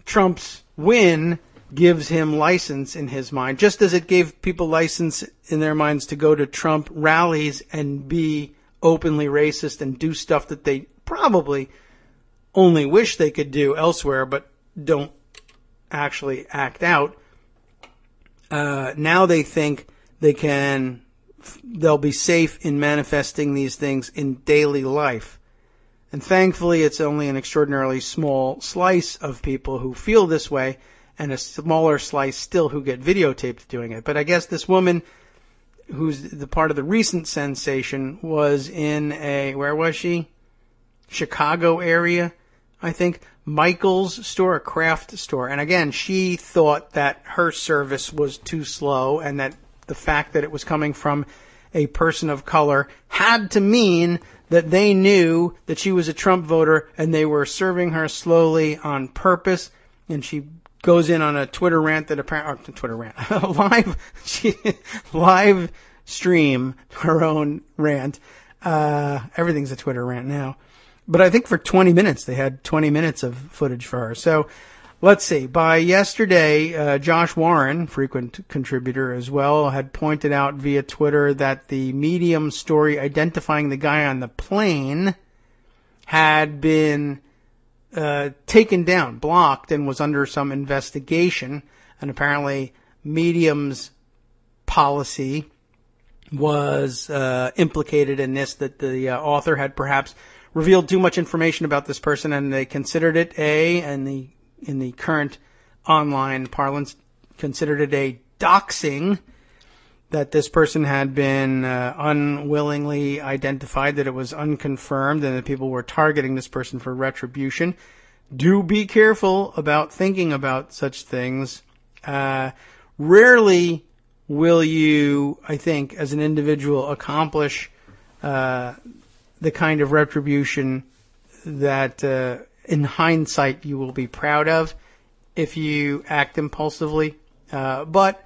Trump's win gives him license in his mind, just as it gave people license in their minds to go to Trump rallies and be openly racist and do stuff that they probably only wish they could do elsewhere but don't actually act out. Now they think they'll be safe in manifesting these things in daily life. And thankfully it's only an extraordinarily small slice of people who feel this way, and a smaller slice still who get videotaped doing it. But I guess this woman, who's the part of the recent sensation, was in where was she? Chicago area, I think. Michael's store, a craft store. And again, she thought that her service was too slow, and that the fact that it was coming from a person of color had to mean that they knew that she was a Trump voter and they were serving her slowly on purpose. And she goes in on a Twitter rant that apparently, live stream her own rant. Everything's a Twitter rant now. But I think for 20 minutes, they had 20 minutes of footage for her. So let's see. By yesterday, Josh Warren, frequent contributor as well, had pointed out via Twitter that the Medium story identifying the guy on the plane had been taken down, blocked, and was under some investigation. And apparently Medium's policy was implicated in this, that the author had perhaps revealed too much information about this person, and they considered it in the current online parlance, considered it a doxing, that this person had been unwillingly identified, that it was unconfirmed, and that people were targeting this person for retribution. Do be careful about thinking about such things. Rarely will you, I think, as an individual, accomplish the kind of retribution that in hindsight you will be proud of if you act impulsively. But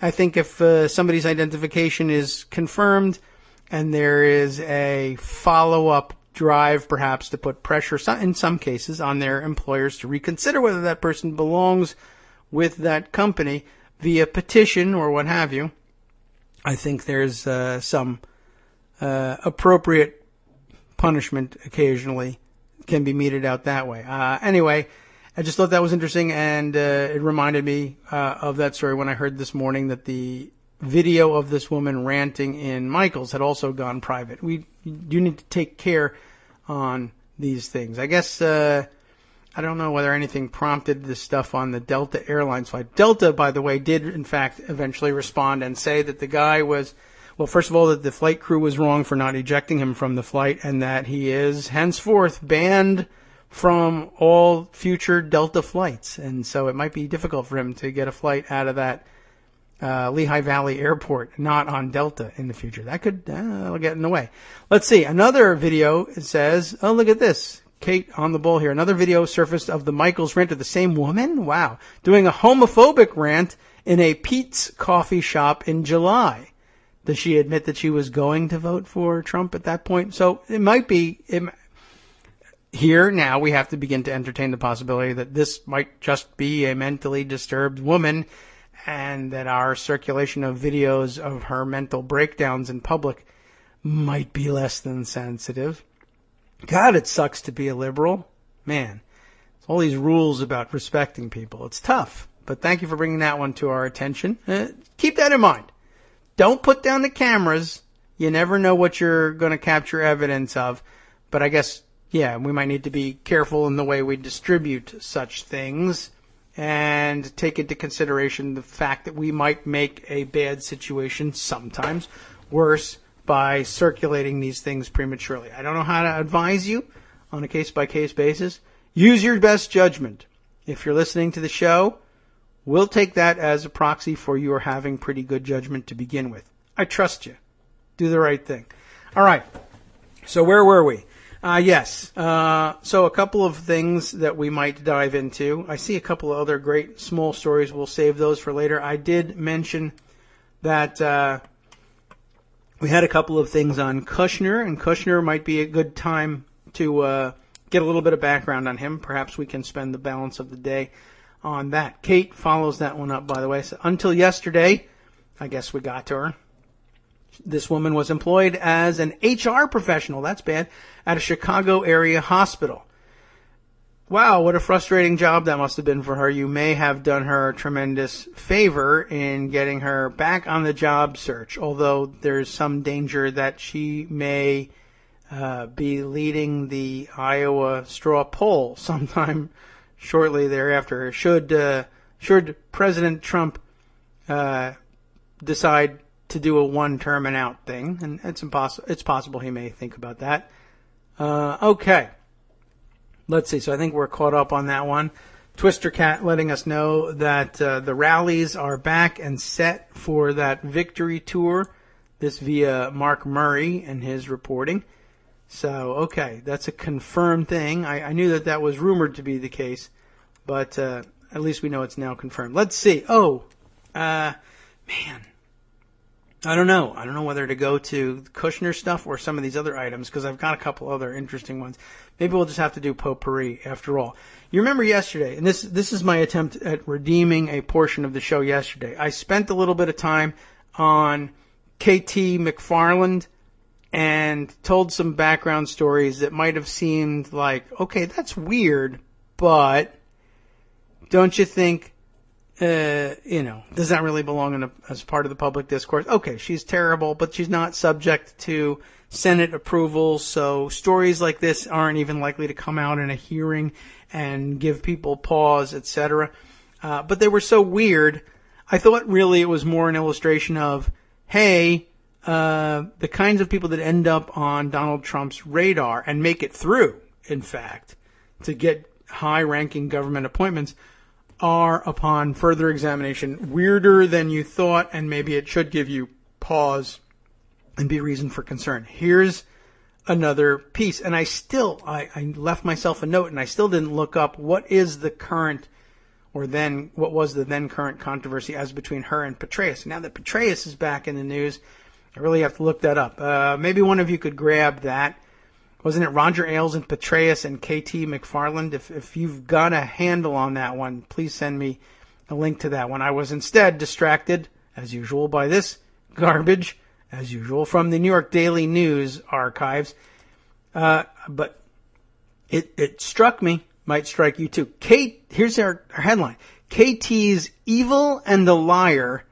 I think if somebody's identification is confirmed and there is a follow-up drive perhaps to put pressure in some cases on their employers to reconsider whether that person belongs with that company via petition or what have you, I think there's some appropriate punishment occasionally can be meted out that way. Anyway, I just thought that was interesting, and it reminded me of that story when I heard this morning that the video of this woman ranting in Michael's had also gone private. We do need to take care on these things. I guess I don't know whether anything prompted this stuff on the Delta Airlines flight. Delta, by the way, did in fact eventually respond and say that the guy was, well, first of all, that the flight crew was wrong for not ejecting him from the flight, and that he is henceforth banned from all future Delta flights. And so it might be difficult for him to get a flight out of that Lehigh Valley Airport, not on Delta in the future. That could get in the way. Let's see. Another video says, oh, look at this. Kate on the ball here. Another video surfaced of the Michaels rant of the same woman. Wow. Doing a homophobic rant in a Pete's coffee shop in July. Does she admit that she was going to vote for Trump at that point? So it might be here now we have to begin to entertain the possibility that this might just be a mentally disturbed woman, and that our circulation of videos of her mental breakdowns in public might be less than sensitive. God, it sucks to be a liberal. Man, all these rules about respecting people. It's tough. But thank you for bringing that one to our attention. Keep that in mind. Don't put down the cameras. You never know what you're going to capture evidence of. But I guess, yeah, we might need to be careful in the way we distribute such things and take into consideration the fact that we might make a bad situation sometimes worse by circulating these things prematurely. I don't know how to advise you on a case-by-case basis. Use your best judgment. If you're listening to the show, we'll take that as a proxy for your having pretty good judgment to begin with. I trust you. Do the right thing. All right. So where were we? Yes. So a couple of things that we might dive into. I see a couple of other great small stories. We'll save those for later. I did mention that we had a couple of things on Kushner, and Kushner might be a good time to get a little bit of background on him. Perhaps we can spend the balance of the day on that. Kate follows that one up, by the way. So until yesterday, I guess we got to her. This woman was employed as an HR professional, that's bad, at a Chicago area hospital. Wow, what a frustrating job that must have been for her. You may have done her a tremendous favor in getting her back on the job search, although there's some danger that she may be leading the Iowa straw poll sometime shortly thereafter. Should President Trump decide to do a one-term and out thing, and it's possible he may think about that. Okay. Let's see. So I think we're caught up on that one. Twister Cat letting us know that the rallies are back and set for that victory tour. This via Mark Murray and his reporting. So, okay, that's a confirmed thing. I knew that was rumored to be the case, but at least we know it's now confirmed. Let's see. Oh, man. I don't know. I don't know whether to go to the Kushner stuff or some of these other items, because I've got a couple other interesting ones. Maybe we'll just have to do potpourri after all. You remember yesterday, and this is my attempt at redeeming a portion of the show yesterday. I spent a little bit of time on KT McFarland and told some background stories that might have seemed like, okay, that's weird, but don't you think, does that really belong as part of the public discourse? Okay, she's terrible, but she's not subject to Senate approval, so stories like this aren't even likely to come out in a hearing and give people pause, etc. But they were so weird, I thought really it was more an illustration of, hey, the kinds of people that end up on Donald Trump's radar and make it through, in fact, to get high-ranking government appointments are, upon further examination, weirder than you thought, and maybe it should give you pause and be reason for concern. Here's another piece, and I left myself a note, and I still didn't look up what is the current or then what was the then current controversy as between her and Petraeus. Now that Petraeus is back in the news, I really have to look that up. Maybe one of you could grab that. Wasn't it Roger Ailes and Petraeus and KT McFarland? If you've got a handle on that one, please send me a link to that one. I was instead distracted, as usual, by this garbage, as usual, from the New York Daily News archives. But it struck me, might strike you too. Here's our headline. KT's Evil and the Liar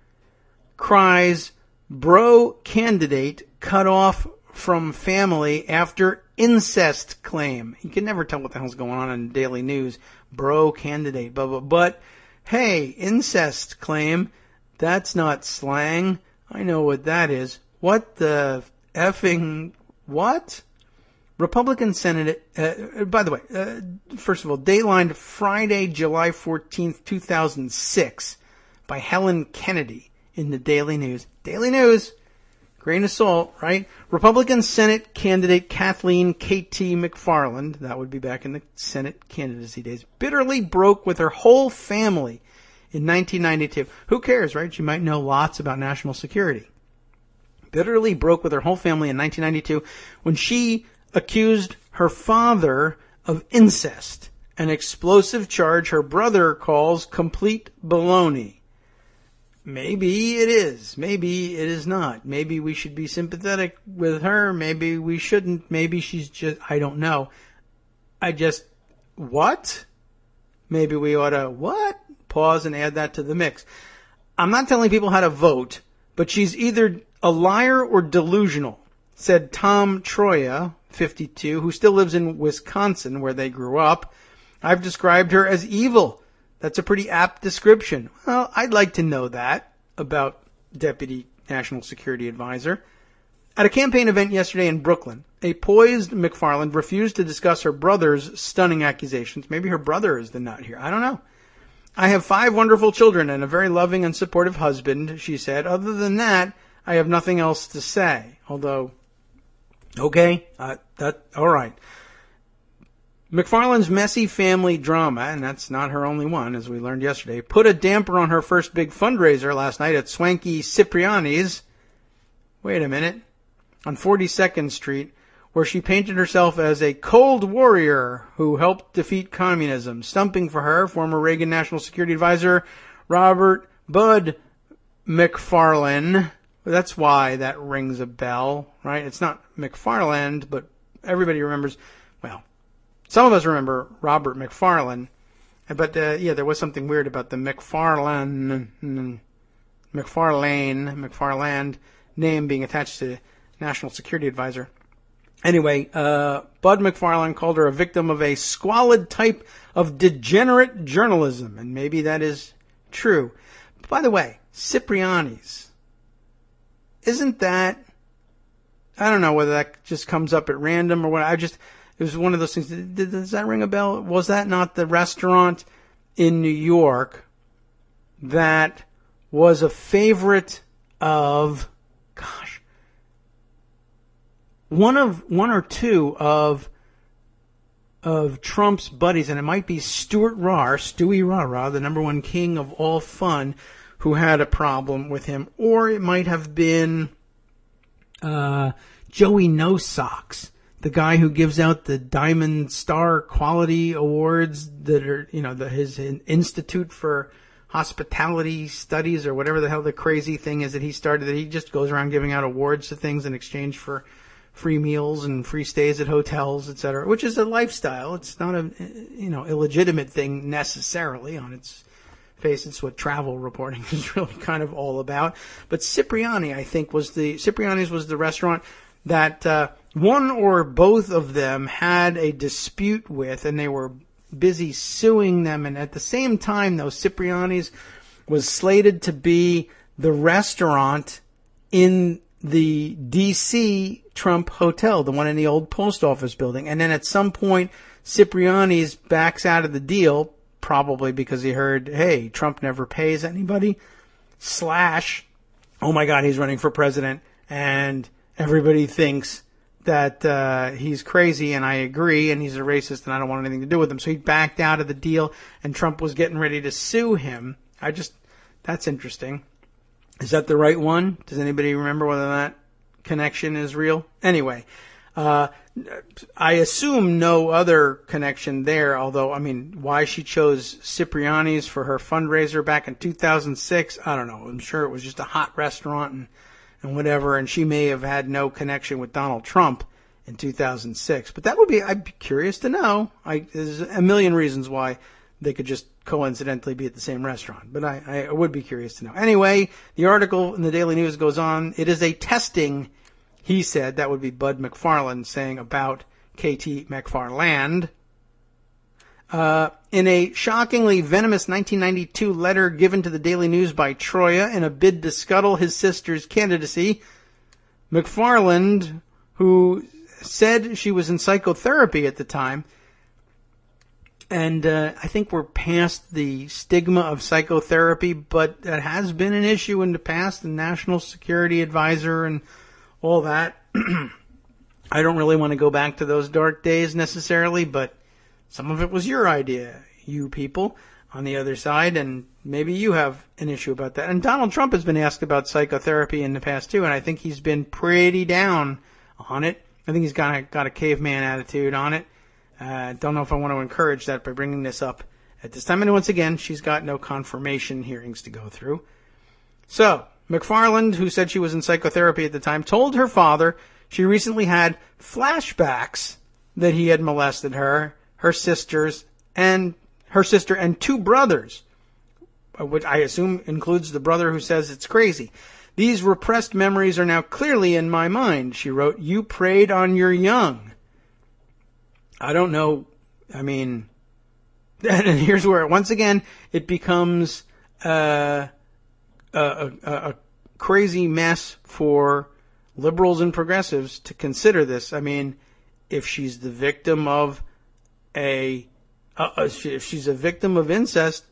cries bro candidate cut off from family after incest claim. You can never tell what the hell's going on in Daily News. Bro candidate, blah, blah. But, hey, incest claim, that's not slang. I know what that is. What the effing, what? Republican Senate, by the way, first of all, daylined Friday, July 14th, 2006 by Helen Kennedy in the Daily News. Daily News, grain of salt, right? Republican Senate candidate Kathleen KT McFarland, that would be back in the Senate candidacy days, bitterly broke with her whole family in 1992. Who cares, right? She might know lots about national security. Bitterly broke with her whole family in 1992 when she accused her father of incest, an explosive charge her brother calls complete baloney. Maybe it is. Maybe it is not. Maybe we should be sympathetic with her. Maybe we shouldn't. Maybe she's just, I don't know. What? Maybe we ought to, what? Pause and add that to the mix. I'm not telling people how to vote, but she's either a liar or delusional, said Tom Troya, 52, who still lives in Wisconsin, where they grew up. I've described her as evil. That's a pretty apt description. Well, I'd like to know that about Deputy National Security Advisor. At a campaign event yesterday in Brooklyn, a poised McFarland refused to discuss her brother's stunning accusations. Maybe her brother is the nut here. I don't know. I have 5 wonderful children and a very loving and supportive husband, she said. Other than that, I have nothing else to say. Although, okay, all right. McFarland's messy family drama, and that's not her only one, as we learned yesterday, put a damper on her first big fundraiser last night at swanky Cipriani's, wait a minute, on 42nd Street, where she painted herself as a cold warrior who helped defeat communism. Stumping for her, former Reagan National Security Advisor Robert Bud McFarlane. That's why that rings a bell, right? It's not McFarland, but everybody remembers, well, some of us remember Robert McFarlane, but there was something weird about the McFarland name being attached to National Security Advisor. Anyway, Bud McFarlane called her a victim of a squalid type of degenerate journalism, and maybe that is true. But by the way, Cipriani's, isn't that, I don't know whether that just comes up at random or what, it was one of those things. Does that ring a bell? Was that not the restaurant in New York that was a favorite of, one or two of Trump's buddies, and it might be Stewie Rah, the number one king of all fun, who had a problem with him, or it might have been Joey No Socks, the guy who gives out the Diamond Star Quality Awards that are, his Institute for Hospitality Studies or whatever the hell the crazy thing is that he started, that he just goes around giving out awards to things in exchange for free meals and free stays at hotels, etc., which is a lifestyle. It's not a, illegitimate thing necessarily on its face. It's what travel reporting is really kind of all about. But Cipriani's, I think, was the restaurant that one or both of them had a dispute with, and they were busy suing them. And at the same time, though, Cipriani's was slated to be the restaurant in the D.C. Trump Hotel, the one in the old post office building. And then at some point, Cipriani's backs out of the deal, probably because he heard, hey, Trump never pays anybody, / oh my God, he's running for president, and everybody thinks that he's crazy, and I agree, and he's a racist, and I don't want anything to do with him. So he backed out of the deal, and Trump was getting ready to sue him. That's interesting. Is that the right one? Does anybody remember whether that connection is real? Anyway, I assume no other connection there, although, I mean, why she chose Cipriani's for her fundraiser back in 2006, I don't know. I'm sure it was just a hot restaurant and whatever, and she may have had no connection with Donald Trump in 2006. But I'd be curious to know. There's a million reasons why they could just coincidentally be at the same restaurant. But I would be curious to know. Anyway, the article in the Daily News goes on. It is a testing, he said, that would be Bud McFarland saying about KT McFarland. In a shockingly venomous 1992 letter given to the Daily News by Troya in a bid to scuttle his sister's candidacy, McFarland, who said she was in psychotherapy at the time, and I think we're past the stigma of psychotherapy, but that has been an issue in the past, the National Security Advisor and all that. I don't really want to go back to those dark days necessarily, but some of it was your idea, you people on the other side, and maybe you have an issue about that. And Donald Trump has been asked about psychotherapy in the past too, and I think he's been pretty down on it. I think he's got a caveman attitude on it. Don't know if I want to encourage that by bringing this up at this time. And once again, she's got no confirmation hearings to go through. So, McFarland, who said she was in psychotherapy at the time, told her father she recently had flashbacks that he had molested her sister, and two brothers, which I assume includes the brother who says it's crazy. These repressed memories are now clearly in my mind, she wrote. You preyed on your young. I don't know. I mean, and here's where, once again, it becomes a crazy mess for liberals and progressives to consider this. I mean, if she's the victim of if she's a victim of incest,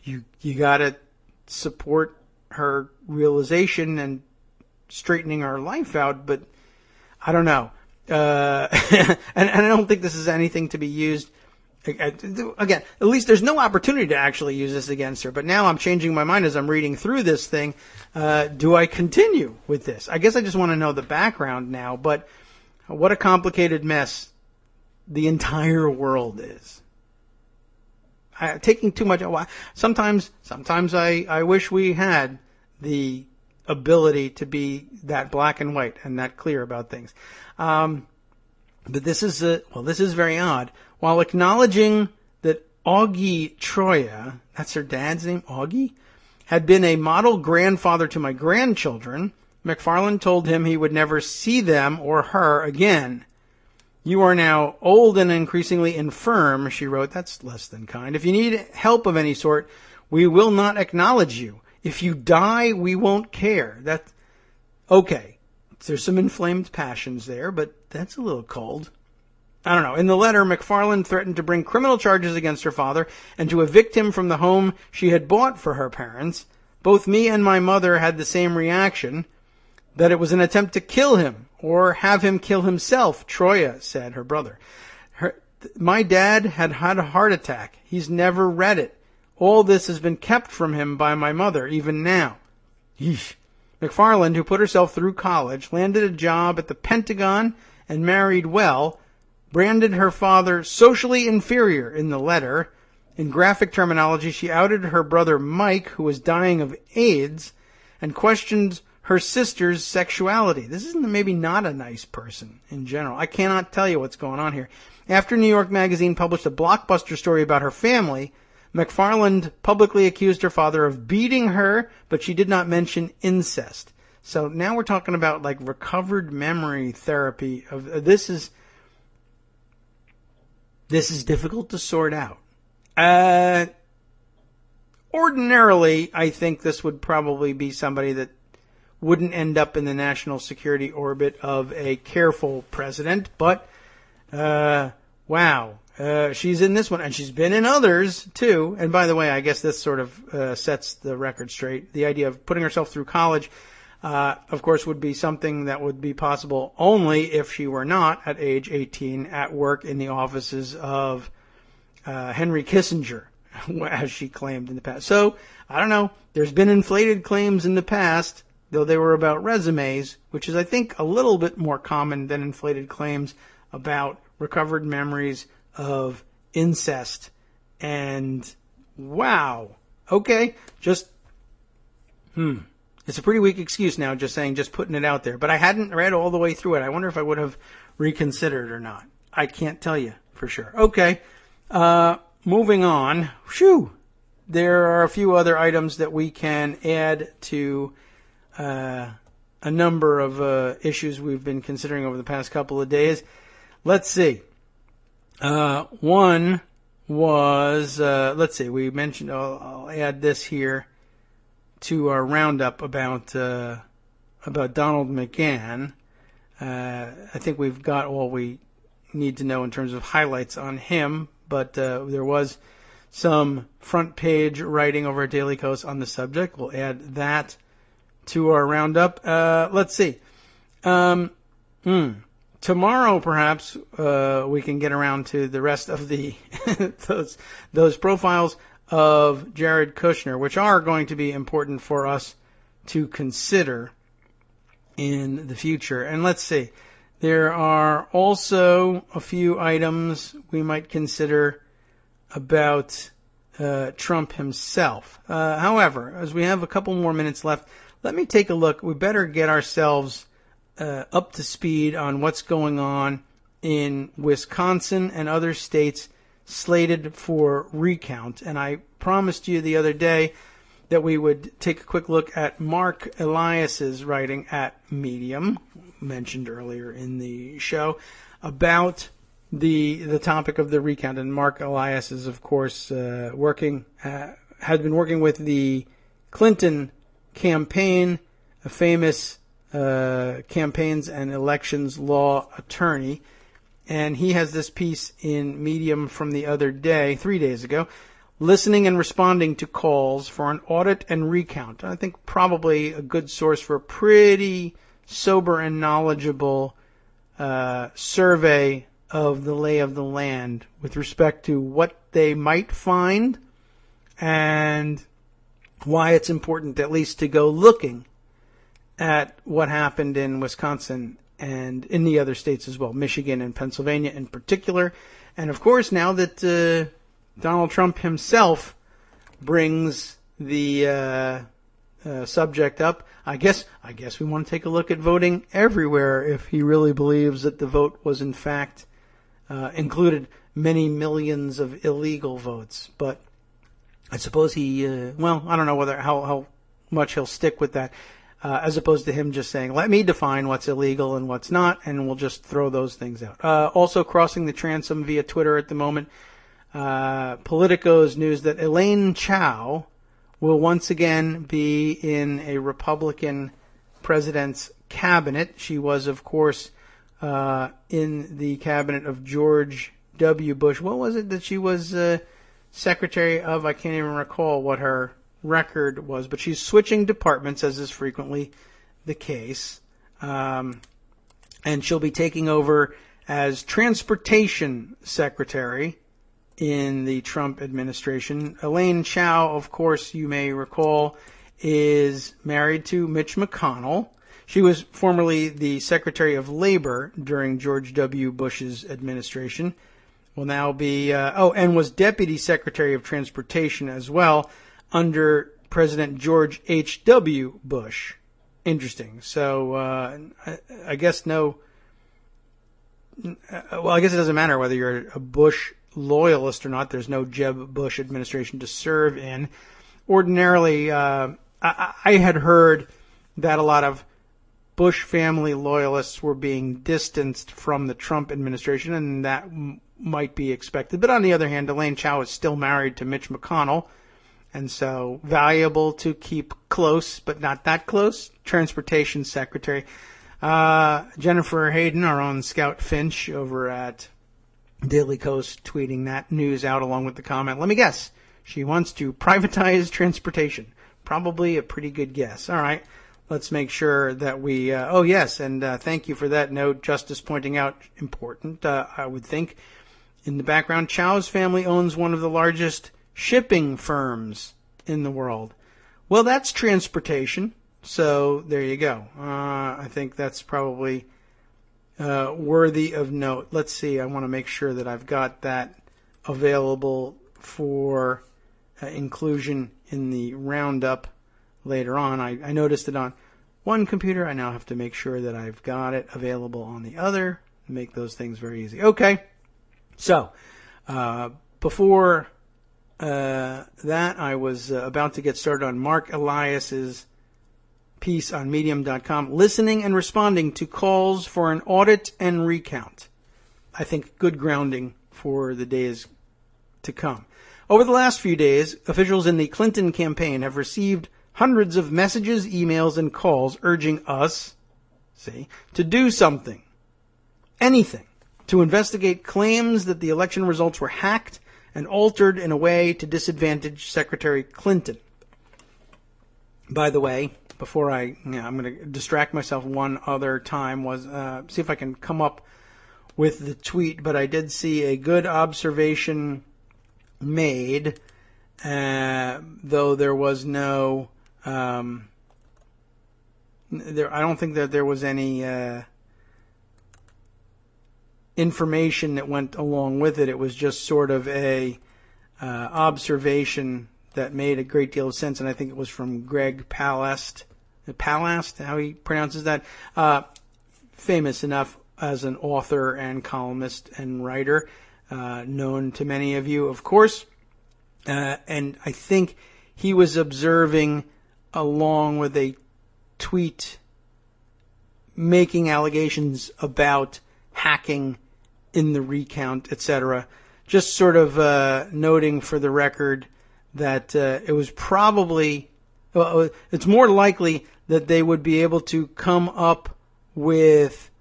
you gotta support her realization and straightening her life out. But I don't know. And I don't think this is anything to be used again. At least there's no opportunity to actually use this against her. But now I'm changing my mind as I'm reading through this thing. Do I continue with this? I guess I just want to know the background now. But what a complicated mess the entire world is. Taking too much. Sometimes I wish we had the ability to be that black and white and that clear about things. But this is very odd. While acknowledging that Augie Troya, that's her dad's name, Augie, had been a model grandfather to my grandchildren, McFarland told him he would never see them or her again. You are now old and increasingly infirm, she wrote. That's less than kind. If you need help of any sort, we will not acknowledge you. If you die, we won't care. That's okay. There's some inflamed passions there, but that's a little cold. I don't know. In the letter, McFarland threatened to bring criminal charges against her father and to evict him from the home she had bought for her parents. Both me and my mother had the same reaction, that it was an attempt to kill him or have him kill himself, Troya said, her brother. My dad had had a heart attack. He's never read it. All this has been kept from him by my mother, even now. Yeesh. McFarland, who put herself through college, landed a job at the Pentagon and married well, branded her father socially inferior in the letter. In graphic terminology, she outed her brother Mike, who was dying of AIDS, and questioned her sister's sexuality. This is maybe not a nice person in general. I cannot tell you what's going on here. After New York Magazine published a blockbuster story about her family, McFarland publicly accused her father of beating her, but she did not mention incest. So now we're talking about like recovered memory therapy. This is difficult to sort out. Ordinarily, I think this would probably be somebody that wouldn't end up in the national security orbit of a careful president, but wow. She's in this one, and she's been in others, too. And by the way, I guess this sort of sets the record straight. The idea of putting herself through college. of course, would be something that would be possible only if she were not, at age 18, at work in the offices of Henry Kissinger, as she claimed in the past. So, I don't know. There's been inflated claims in the past, though they were about resumes, which is, I think, a little bit more common than inflated claims about recovered memories of incest. And, wow. Okay, just, It's a pretty weak excuse now, just putting it out there. But I hadn't read all the way through it. I wonder if I would have reconsidered or not. I can't tell you for sure. Okay, moving on. Phew. There are a few other items that we can add to a number of issues we've been considering over the past couple of days. Let's see. One was, we mentioned, I'll add this here to our roundup about Donald McGahn. I think we've got all we need to know in terms of highlights on him, but there was some front page writing over at Daily Kos on the subject. We'll add that to our roundup. Let's see. Tomorrow, perhaps, we can get around to the rest of the those profiles of Jared Kushner, which are going to be important for us to consider in the future. And let's see. There are also a few items we might consider about Trump himself. However, as we have a couple more minutes left, let me take a look. We better get ourselves up to speed on what's going on in Wisconsin and other states slated for recount. And I promised you the other day that we would take a quick look at Mark Elias's writing at Medium, mentioned earlier in the show, about the topic of the recount. And Mark Elias is, of course, has been working with the Clinton campaign, a famous campaigns and elections law attorney. And he has this piece in Medium from the other day, 3 days ago, listening and responding to calls for an audit and recount. I think probably a good source for a pretty sober and knowledgeable survey of the lay of the land with respect to what they might find and why it's important at least to go looking at what happened in Wisconsin and in the other states as well, Michigan and Pennsylvania in particular. And of course, now that Donald Trump himself brings the subject up, I guess we want to take a look at voting everywhere if he really believes that the vote was in fact included many millions of illegal votes. But I suppose I don't know how much he'll stick with that. As opposed to him just saying, let me define what's illegal and what's not, and we'll just throw those things out. Also crossing the transom via Twitter at the moment, Politico's news that Elaine Chao will once again be in a Republican president's cabinet. She was, of course, in the cabinet of George W. Bush. What was it that she was secretary of? I can't even recall what her record was, but she's switching departments, as is frequently the case, and she'll be taking over as transportation secretary in the Trump administration. Elaine Chao, of course, you may recall, is married to Mitch McConnell. She was formerly the Secretary of Labor during George W. Bush's administration. Will now be, and was Deputy Secretary of Transportation as well under President George H.W. Bush. Interesting. So, I guess it doesn't matter whether you're a Bush loyalist or not. There's no Jeb Bush administration to serve in. Ordinarily, I had heard that a lot of Bush family loyalists were being distanced from the Trump administration, and that might be expected. But on the other hand, Elaine Chao is still married to Mitch McConnell, and so valuable to keep close, but not that close. Transportation Secretary. Jennifer Hayden, our own Scout Finch over at Daily Kos, tweeting that news out along with the comment. Let me guess. She wants to privatize transportation. Probably a pretty good guess. All right. let's make sure that we, oh yes, and thank you for that note, Justice pointing out, important, I would think. In the background, Chow's family owns one of the largest shipping firms in the world. Well, that's transportation, so there you go. I think that's probably worthy of note. Let's see, I want to make sure that I've got that available for inclusion in the roundup later on. I noticed it on one computer. I now have to make sure that I've got it available on the other. Make those things very easy. Okay, so before that, I was about to get started on Mark Elias's piece on Medium.com, listening and responding to calls for an audit and recount. I think good grounding for the days to come. Over the last few days, officials in the Clinton campaign have received hundreds of messages, emails, and calls urging us, to do something, anything, to investigate claims that the election results were hacked and altered in a way to disadvantage Secretary Clinton. By the way, before I'm going to distract myself one other time, see if I can come up with the tweet, but I did see a good observation made, though there was no, I don't think that there was any information that went along with it. It was just sort of a observation that made a great deal of sense, and I think it was from Greg Palast, how he pronounces that, famous enough as an author and columnist and writer, known to many of you, of course, and I think he was observing, along with a tweet making allegations about hacking in the recount, etc., just sort of noting for the record that it was probably, it's more likely that they would be able to come up with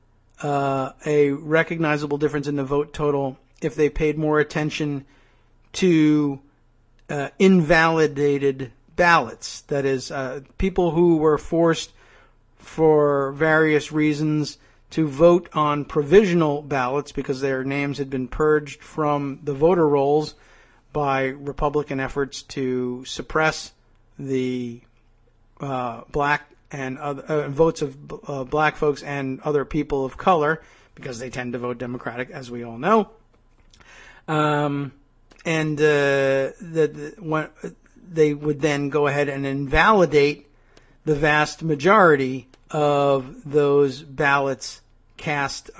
a recognizable difference in the vote total if they paid more attention to invalidated ballots. That is, people who were forced for various reasons to vote on provisional ballots because their names had been purged from the voter rolls by Republican efforts to suppress the black and other votes of black folks and other people of color, because they tend to vote Democratic, as we all know. They would then go ahead and invalidate the vast majority of those ballots cast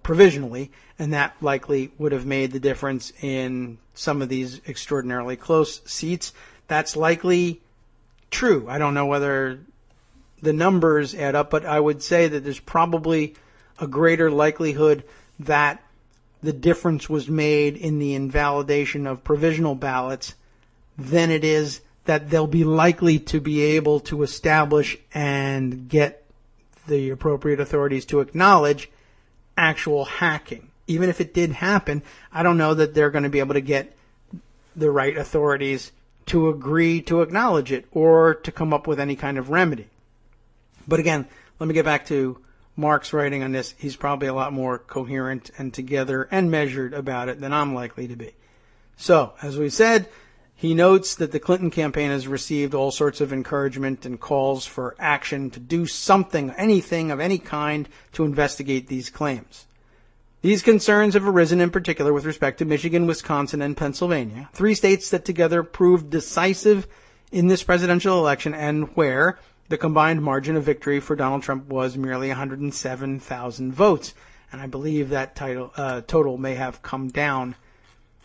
provisionally, and that likely would have made the difference in some of these extraordinarily close seats. That's likely true. I don't know whether the numbers add up, but I would say that there's probably a greater likelihood that the difference was made in the invalidation of provisional ballots than it is that they'll be likely to be able to establish and get the appropriate authorities to acknowledge actual hacking. Even if it did happen, I don't know that they're going to be able to get the right authorities to agree to acknowledge it or to come up with any kind of remedy. But again, let me get back to Mark's writing on this. He's probably a lot more coherent and together and measured about it than I'm likely to be. So, as we said, he notes that the Clinton campaign has received all sorts of encouragement and calls for action to do something, anything of any kind, to investigate these claims. These concerns have arisen in particular with respect to Michigan, Wisconsin, and Pennsylvania, 3 states that together proved decisive in this presidential election and where the combined margin of victory for Donald Trump was merely 107,000 votes. And I believe that total may have come down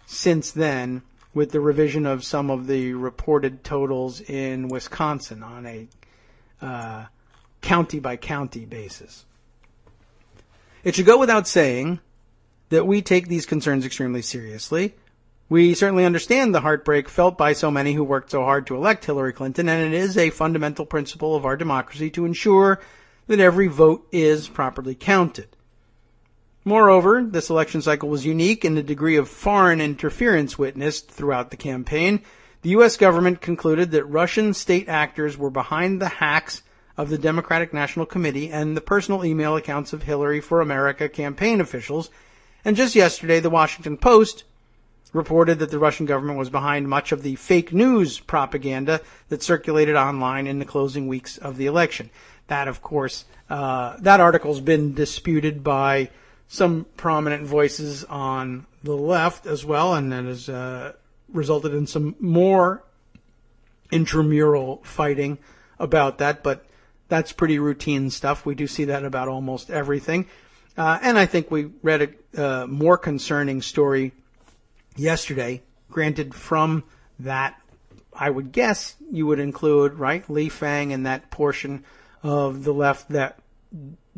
since then, with the revision of some of the reported totals in Wisconsin on a county-by-county basis. It should go without saying that we take these concerns extremely seriously. We certainly understand the heartbreak felt by so many who worked so hard to elect Hillary Clinton, and it is a fundamental principle of our democracy to ensure that every vote is properly counted. Moreover, this election cycle was unique in the degree of foreign interference witnessed throughout the campaign. The U.S. government concluded that Russian state actors were behind the hacks of the Democratic National Committee and the personal email accounts of Hillary for America campaign officials. And just yesterday, the Washington Post reported that the Russian government was behind much of the fake news propaganda that circulated online in the closing weeks of the election. That, of course, that article's been disputed by some prominent voices on the left as well, and that has resulted in some more intramural fighting about that, but that's pretty routine stuff. We do see that about almost everything. And I think we read a more concerning story yesterday, granted from that, I would guess you would include, right, Li Fang and that portion of the left that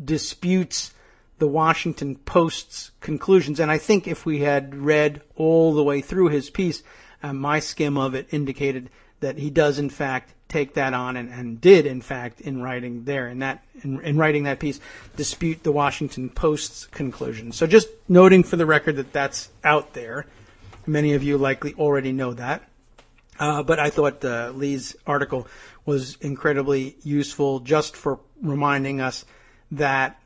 disputes the Washington Post's conclusions. And I think if we had read all the way through his piece, my skim of it indicated that he does, in fact, take that on and did, in fact, in writing that piece, dispute the Washington Post's conclusion. So just noting for the record that that's out there. Many of you likely already know that. But I thought Lee's article was incredibly useful just for reminding us that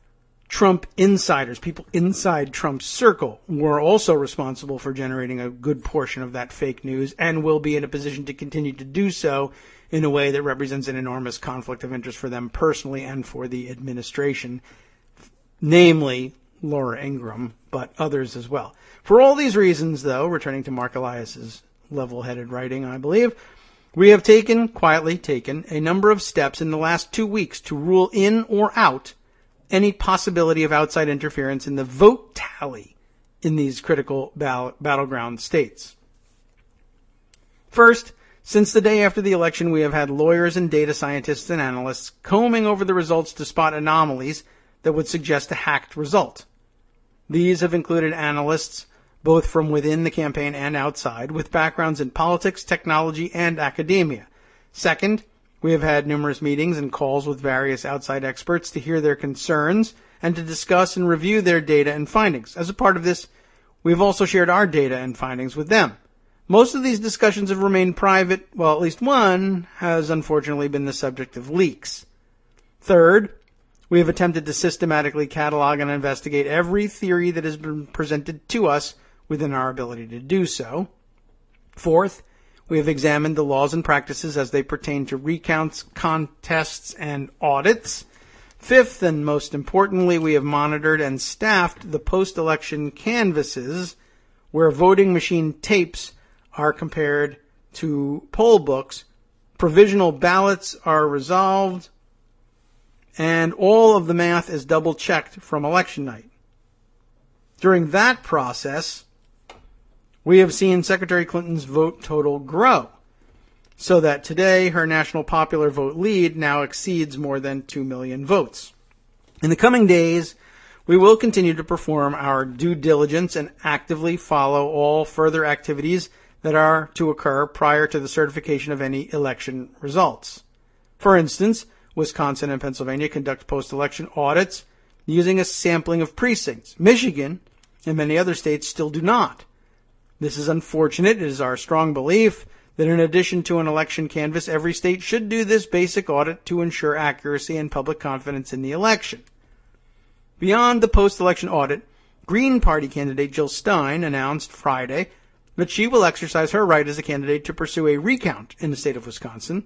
Trump insiders, people inside Trump's circle, were also responsible for generating a good portion of that fake news and will be in a position to continue to do so in a way that represents an enormous conflict of interest for them personally and for the administration, namely Laura Ingraham, but others as well. For all these reasons, though, returning to Mark Elias's level-headed writing, I believe, we have quietly taken a number of steps in the last 2 weeks to rule in or out any possibility of outside interference in the vote tally in these critical battleground states. First, since the day after the election, we have had lawyers and data scientists and analysts combing over the results to spot anomalies that would suggest a hacked result. These have included analysts both from within the campaign and outside, with backgrounds in politics, technology, and academia. Second, we have had numerous meetings and calls with various outside experts to hear their concerns and to discuss and review their data and findings. As a part of this, we have also shared our data and findings with them. Most of these discussions have remained private, while at least one has unfortunately been the subject of leaks. Third, we have attempted to systematically catalog and investigate every theory that has been presented to us within our ability to do so. Fourth, we have examined the laws and practices as they pertain to recounts, contests, and audits. Fifth, and most importantly, we have monitored and staffed the post-election canvases where voting machine tapes are compared to poll books, provisional ballots are resolved, and all of the math is double-checked from election night. During that process, we have seen Secretary Clinton's vote total grow, so that today her national popular vote lead now exceeds more than 2 million votes. In the coming days, we will continue to perform our due diligence and actively follow all further activities that are to occur prior to the certification of any election results. For instance, Wisconsin and Pennsylvania conduct post-election audits using a sampling of precincts. Michigan and many other states still do not. This is unfortunate. It is our strong belief that in addition to an election canvass, every state should do this basic audit to ensure accuracy and public confidence in the election. Beyond the post-election audit, Green Party candidate Jill Stein announced Friday that she will exercise her right as a candidate to pursue a recount in the state of Wisconsin.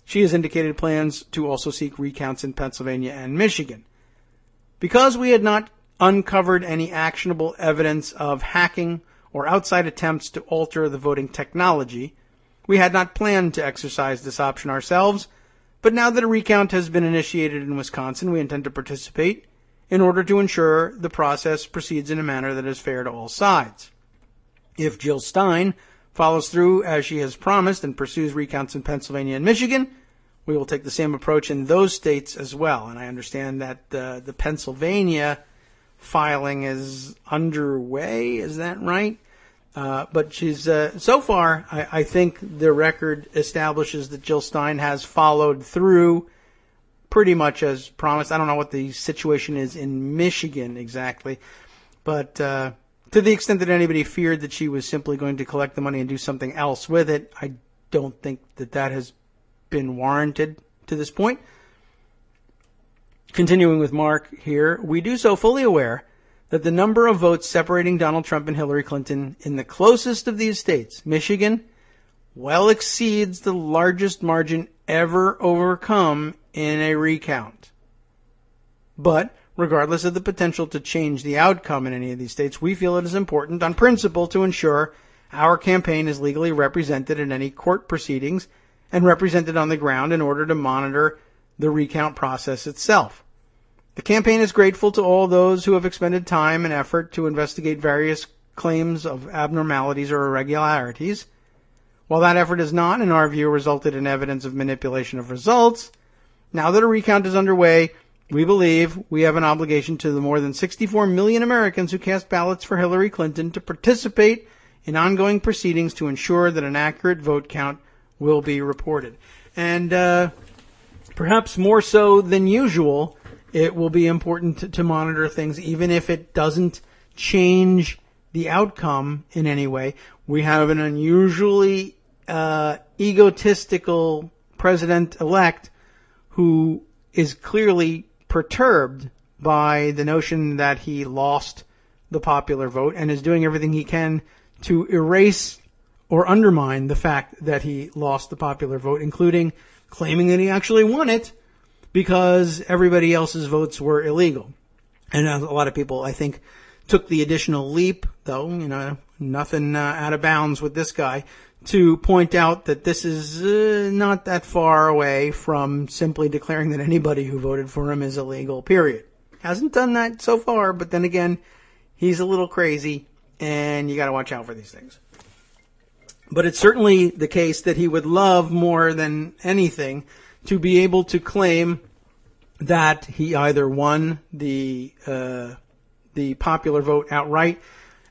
She has indicated plans to also seek recounts in Pennsylvania and Michigan. Because we had not uncovered any actionable evidence of hacking or outside attempts to alter the voting technology, we had not planned to exercise this option ourselves, but now that a recount has been initiated in Wisconsin, we intend to participate in order to ensure the process proceeds in a manner that is fair to all sides. If Jill Stein follows through as she has promised and pursues recounts in Pennsylvania and Michigan, we will take the same approach in those states as well. And I understand that the Pennsylvania filing is underway. Is that right? But she's so far, I think the record establishes that Jill Stein has followed through pretty much as promised. I don't know what the situation is in Michigan exactly, but to the extent that anybody feared that she was simply going to collect the money and do something else with it, I don't think that has been warranted to this point. Continuing with Mark here, we do so fully aware that the number of votes separating Donald Trump and Hillary Clinton in the closest of these states, Michigan, well exceeds the largest margin ever overcome in a recount. But regardless of the potential to change the outcome in any of these states, we feel it is important on principle to ensure our campaign is legally represented in any court proceedings and represented on the ground in order to monitor the recount process itself. The campaign is grateful to all those who have expended time and effort to investigate various claims of abnormalities or irregularities. While that effort has not, in our view, resulted in evidence of manipulation of results, now that a recount is underway, we believe we have an obligation to the more than 64 million Americans who cast ballots for Hillary Clinton to participate in ongoing proceedings to ensure that an accurate vote count will be reported. And perhaps more so than usual, it will be important to monitor things, even if it doesn't change the outcome in any way. We have an unusually egotistical president-elect who is clearly perturbed by the notion that he lost the popular vote and is doing everything he can to erase or undermine the fact that he lost the popular vote, including claiming that he actually won it because everybody else's votes were illegal. And a lot of people, I think, took the additional leap, though, nothing out of bounds with this guy, to point out that this is not that far away from simply declaring that anybody who voted for him is illegal, period. Hasn't done that so far, but then again, he's a little crazy, and you got to watch out for these things. But it's certainly the case that he would love more than anything to be able to claim that he either won the popular vote outright.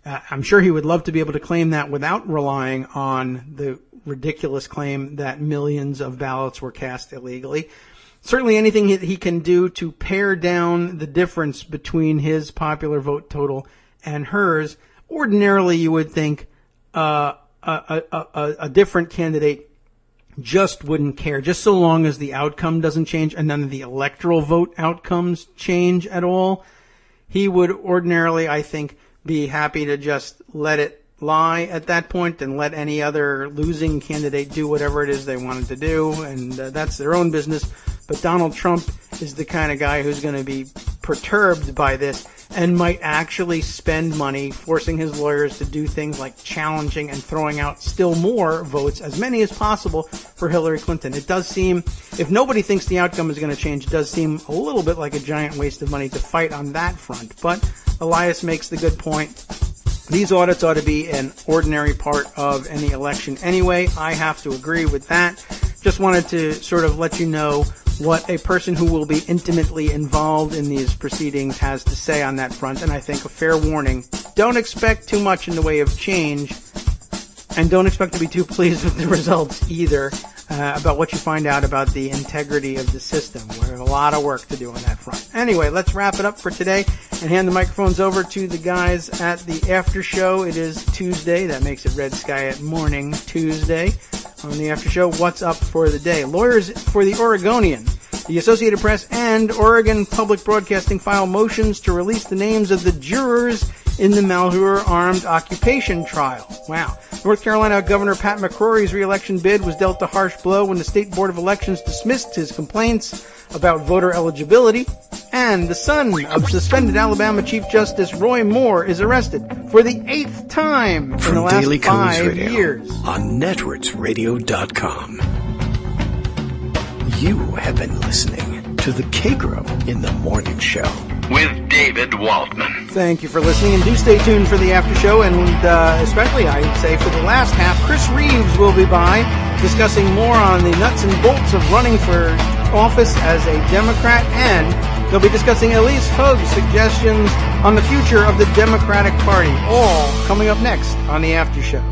I'm sure he would love to be able to claim that without relying on the ridiculous claim that millions of ballots were cast illegally. Certainly anything he can do to pare down the difference between his popular vote total and hers. Ordinarily, you would think a different candidate just wouldn't care, just so long as the outcome doesn't change and none of the electoral vote outcomes change at all. He would ordinarily, I think, be happy to just let it lie at that point and let any other losing candidate do whatever it is they wanted to do, and that's their own business. But Donald Trump is the kind of guy who's going to be perturbed by this and might actually spend money forcing his lawyers to do things like challenging and throwing out still more votes, as many as possible, for Hillary Clinton. It does seem, if nobody thinks the outcome is going to change, it does seem a little bit like a giant waste of money to fight on that front. But Elias makes the good point. These audits ought to be an ordinary part of any election anyway. I have to agree with that. Just wanted to sort of let you know what a person who will be intimately involved in these proceedings has to say on that front, and I think a fair warning. Don't expect too much in the way of change, and don't expect to be too pleased with the results either, about what you find out about the integrity of the system. We have a lot of work to do on that front. Anyway, let's wrap it up for today and hand the microphones over to the guys at the after show. It is Tuesday. That makes it Red Sky at Morning Tuesday. On the after show, what's up for the day? Lawyers for the Oregonian, the Associated Press, and Oregon Public Broadcasting file motions to release the names of the jurors in the Malheur armed occupation trial. Wow. North Carolina Governor Pat McCrory's re-election bid was dealt a harsh blow when the State Board of Elections dismissed his complaints about voter eligibility. And the son of suspended Alabama Chief Justice Roy Moore is arrested for the 8th time in the last Daily 5 years. On networksradio.com. You have been listening to the Kagro in the Morning Show with David Waldman. Thank you for listening, and do stay tuned for the after show, and especially, I would say, for the last half, Chris Reeves will be by discussing more on the nuts and bolts of running for office as a Democrat, and they'll be discussing Elise Hogue's suggestions on the future of the Democratic Party, all coming up next on the after show.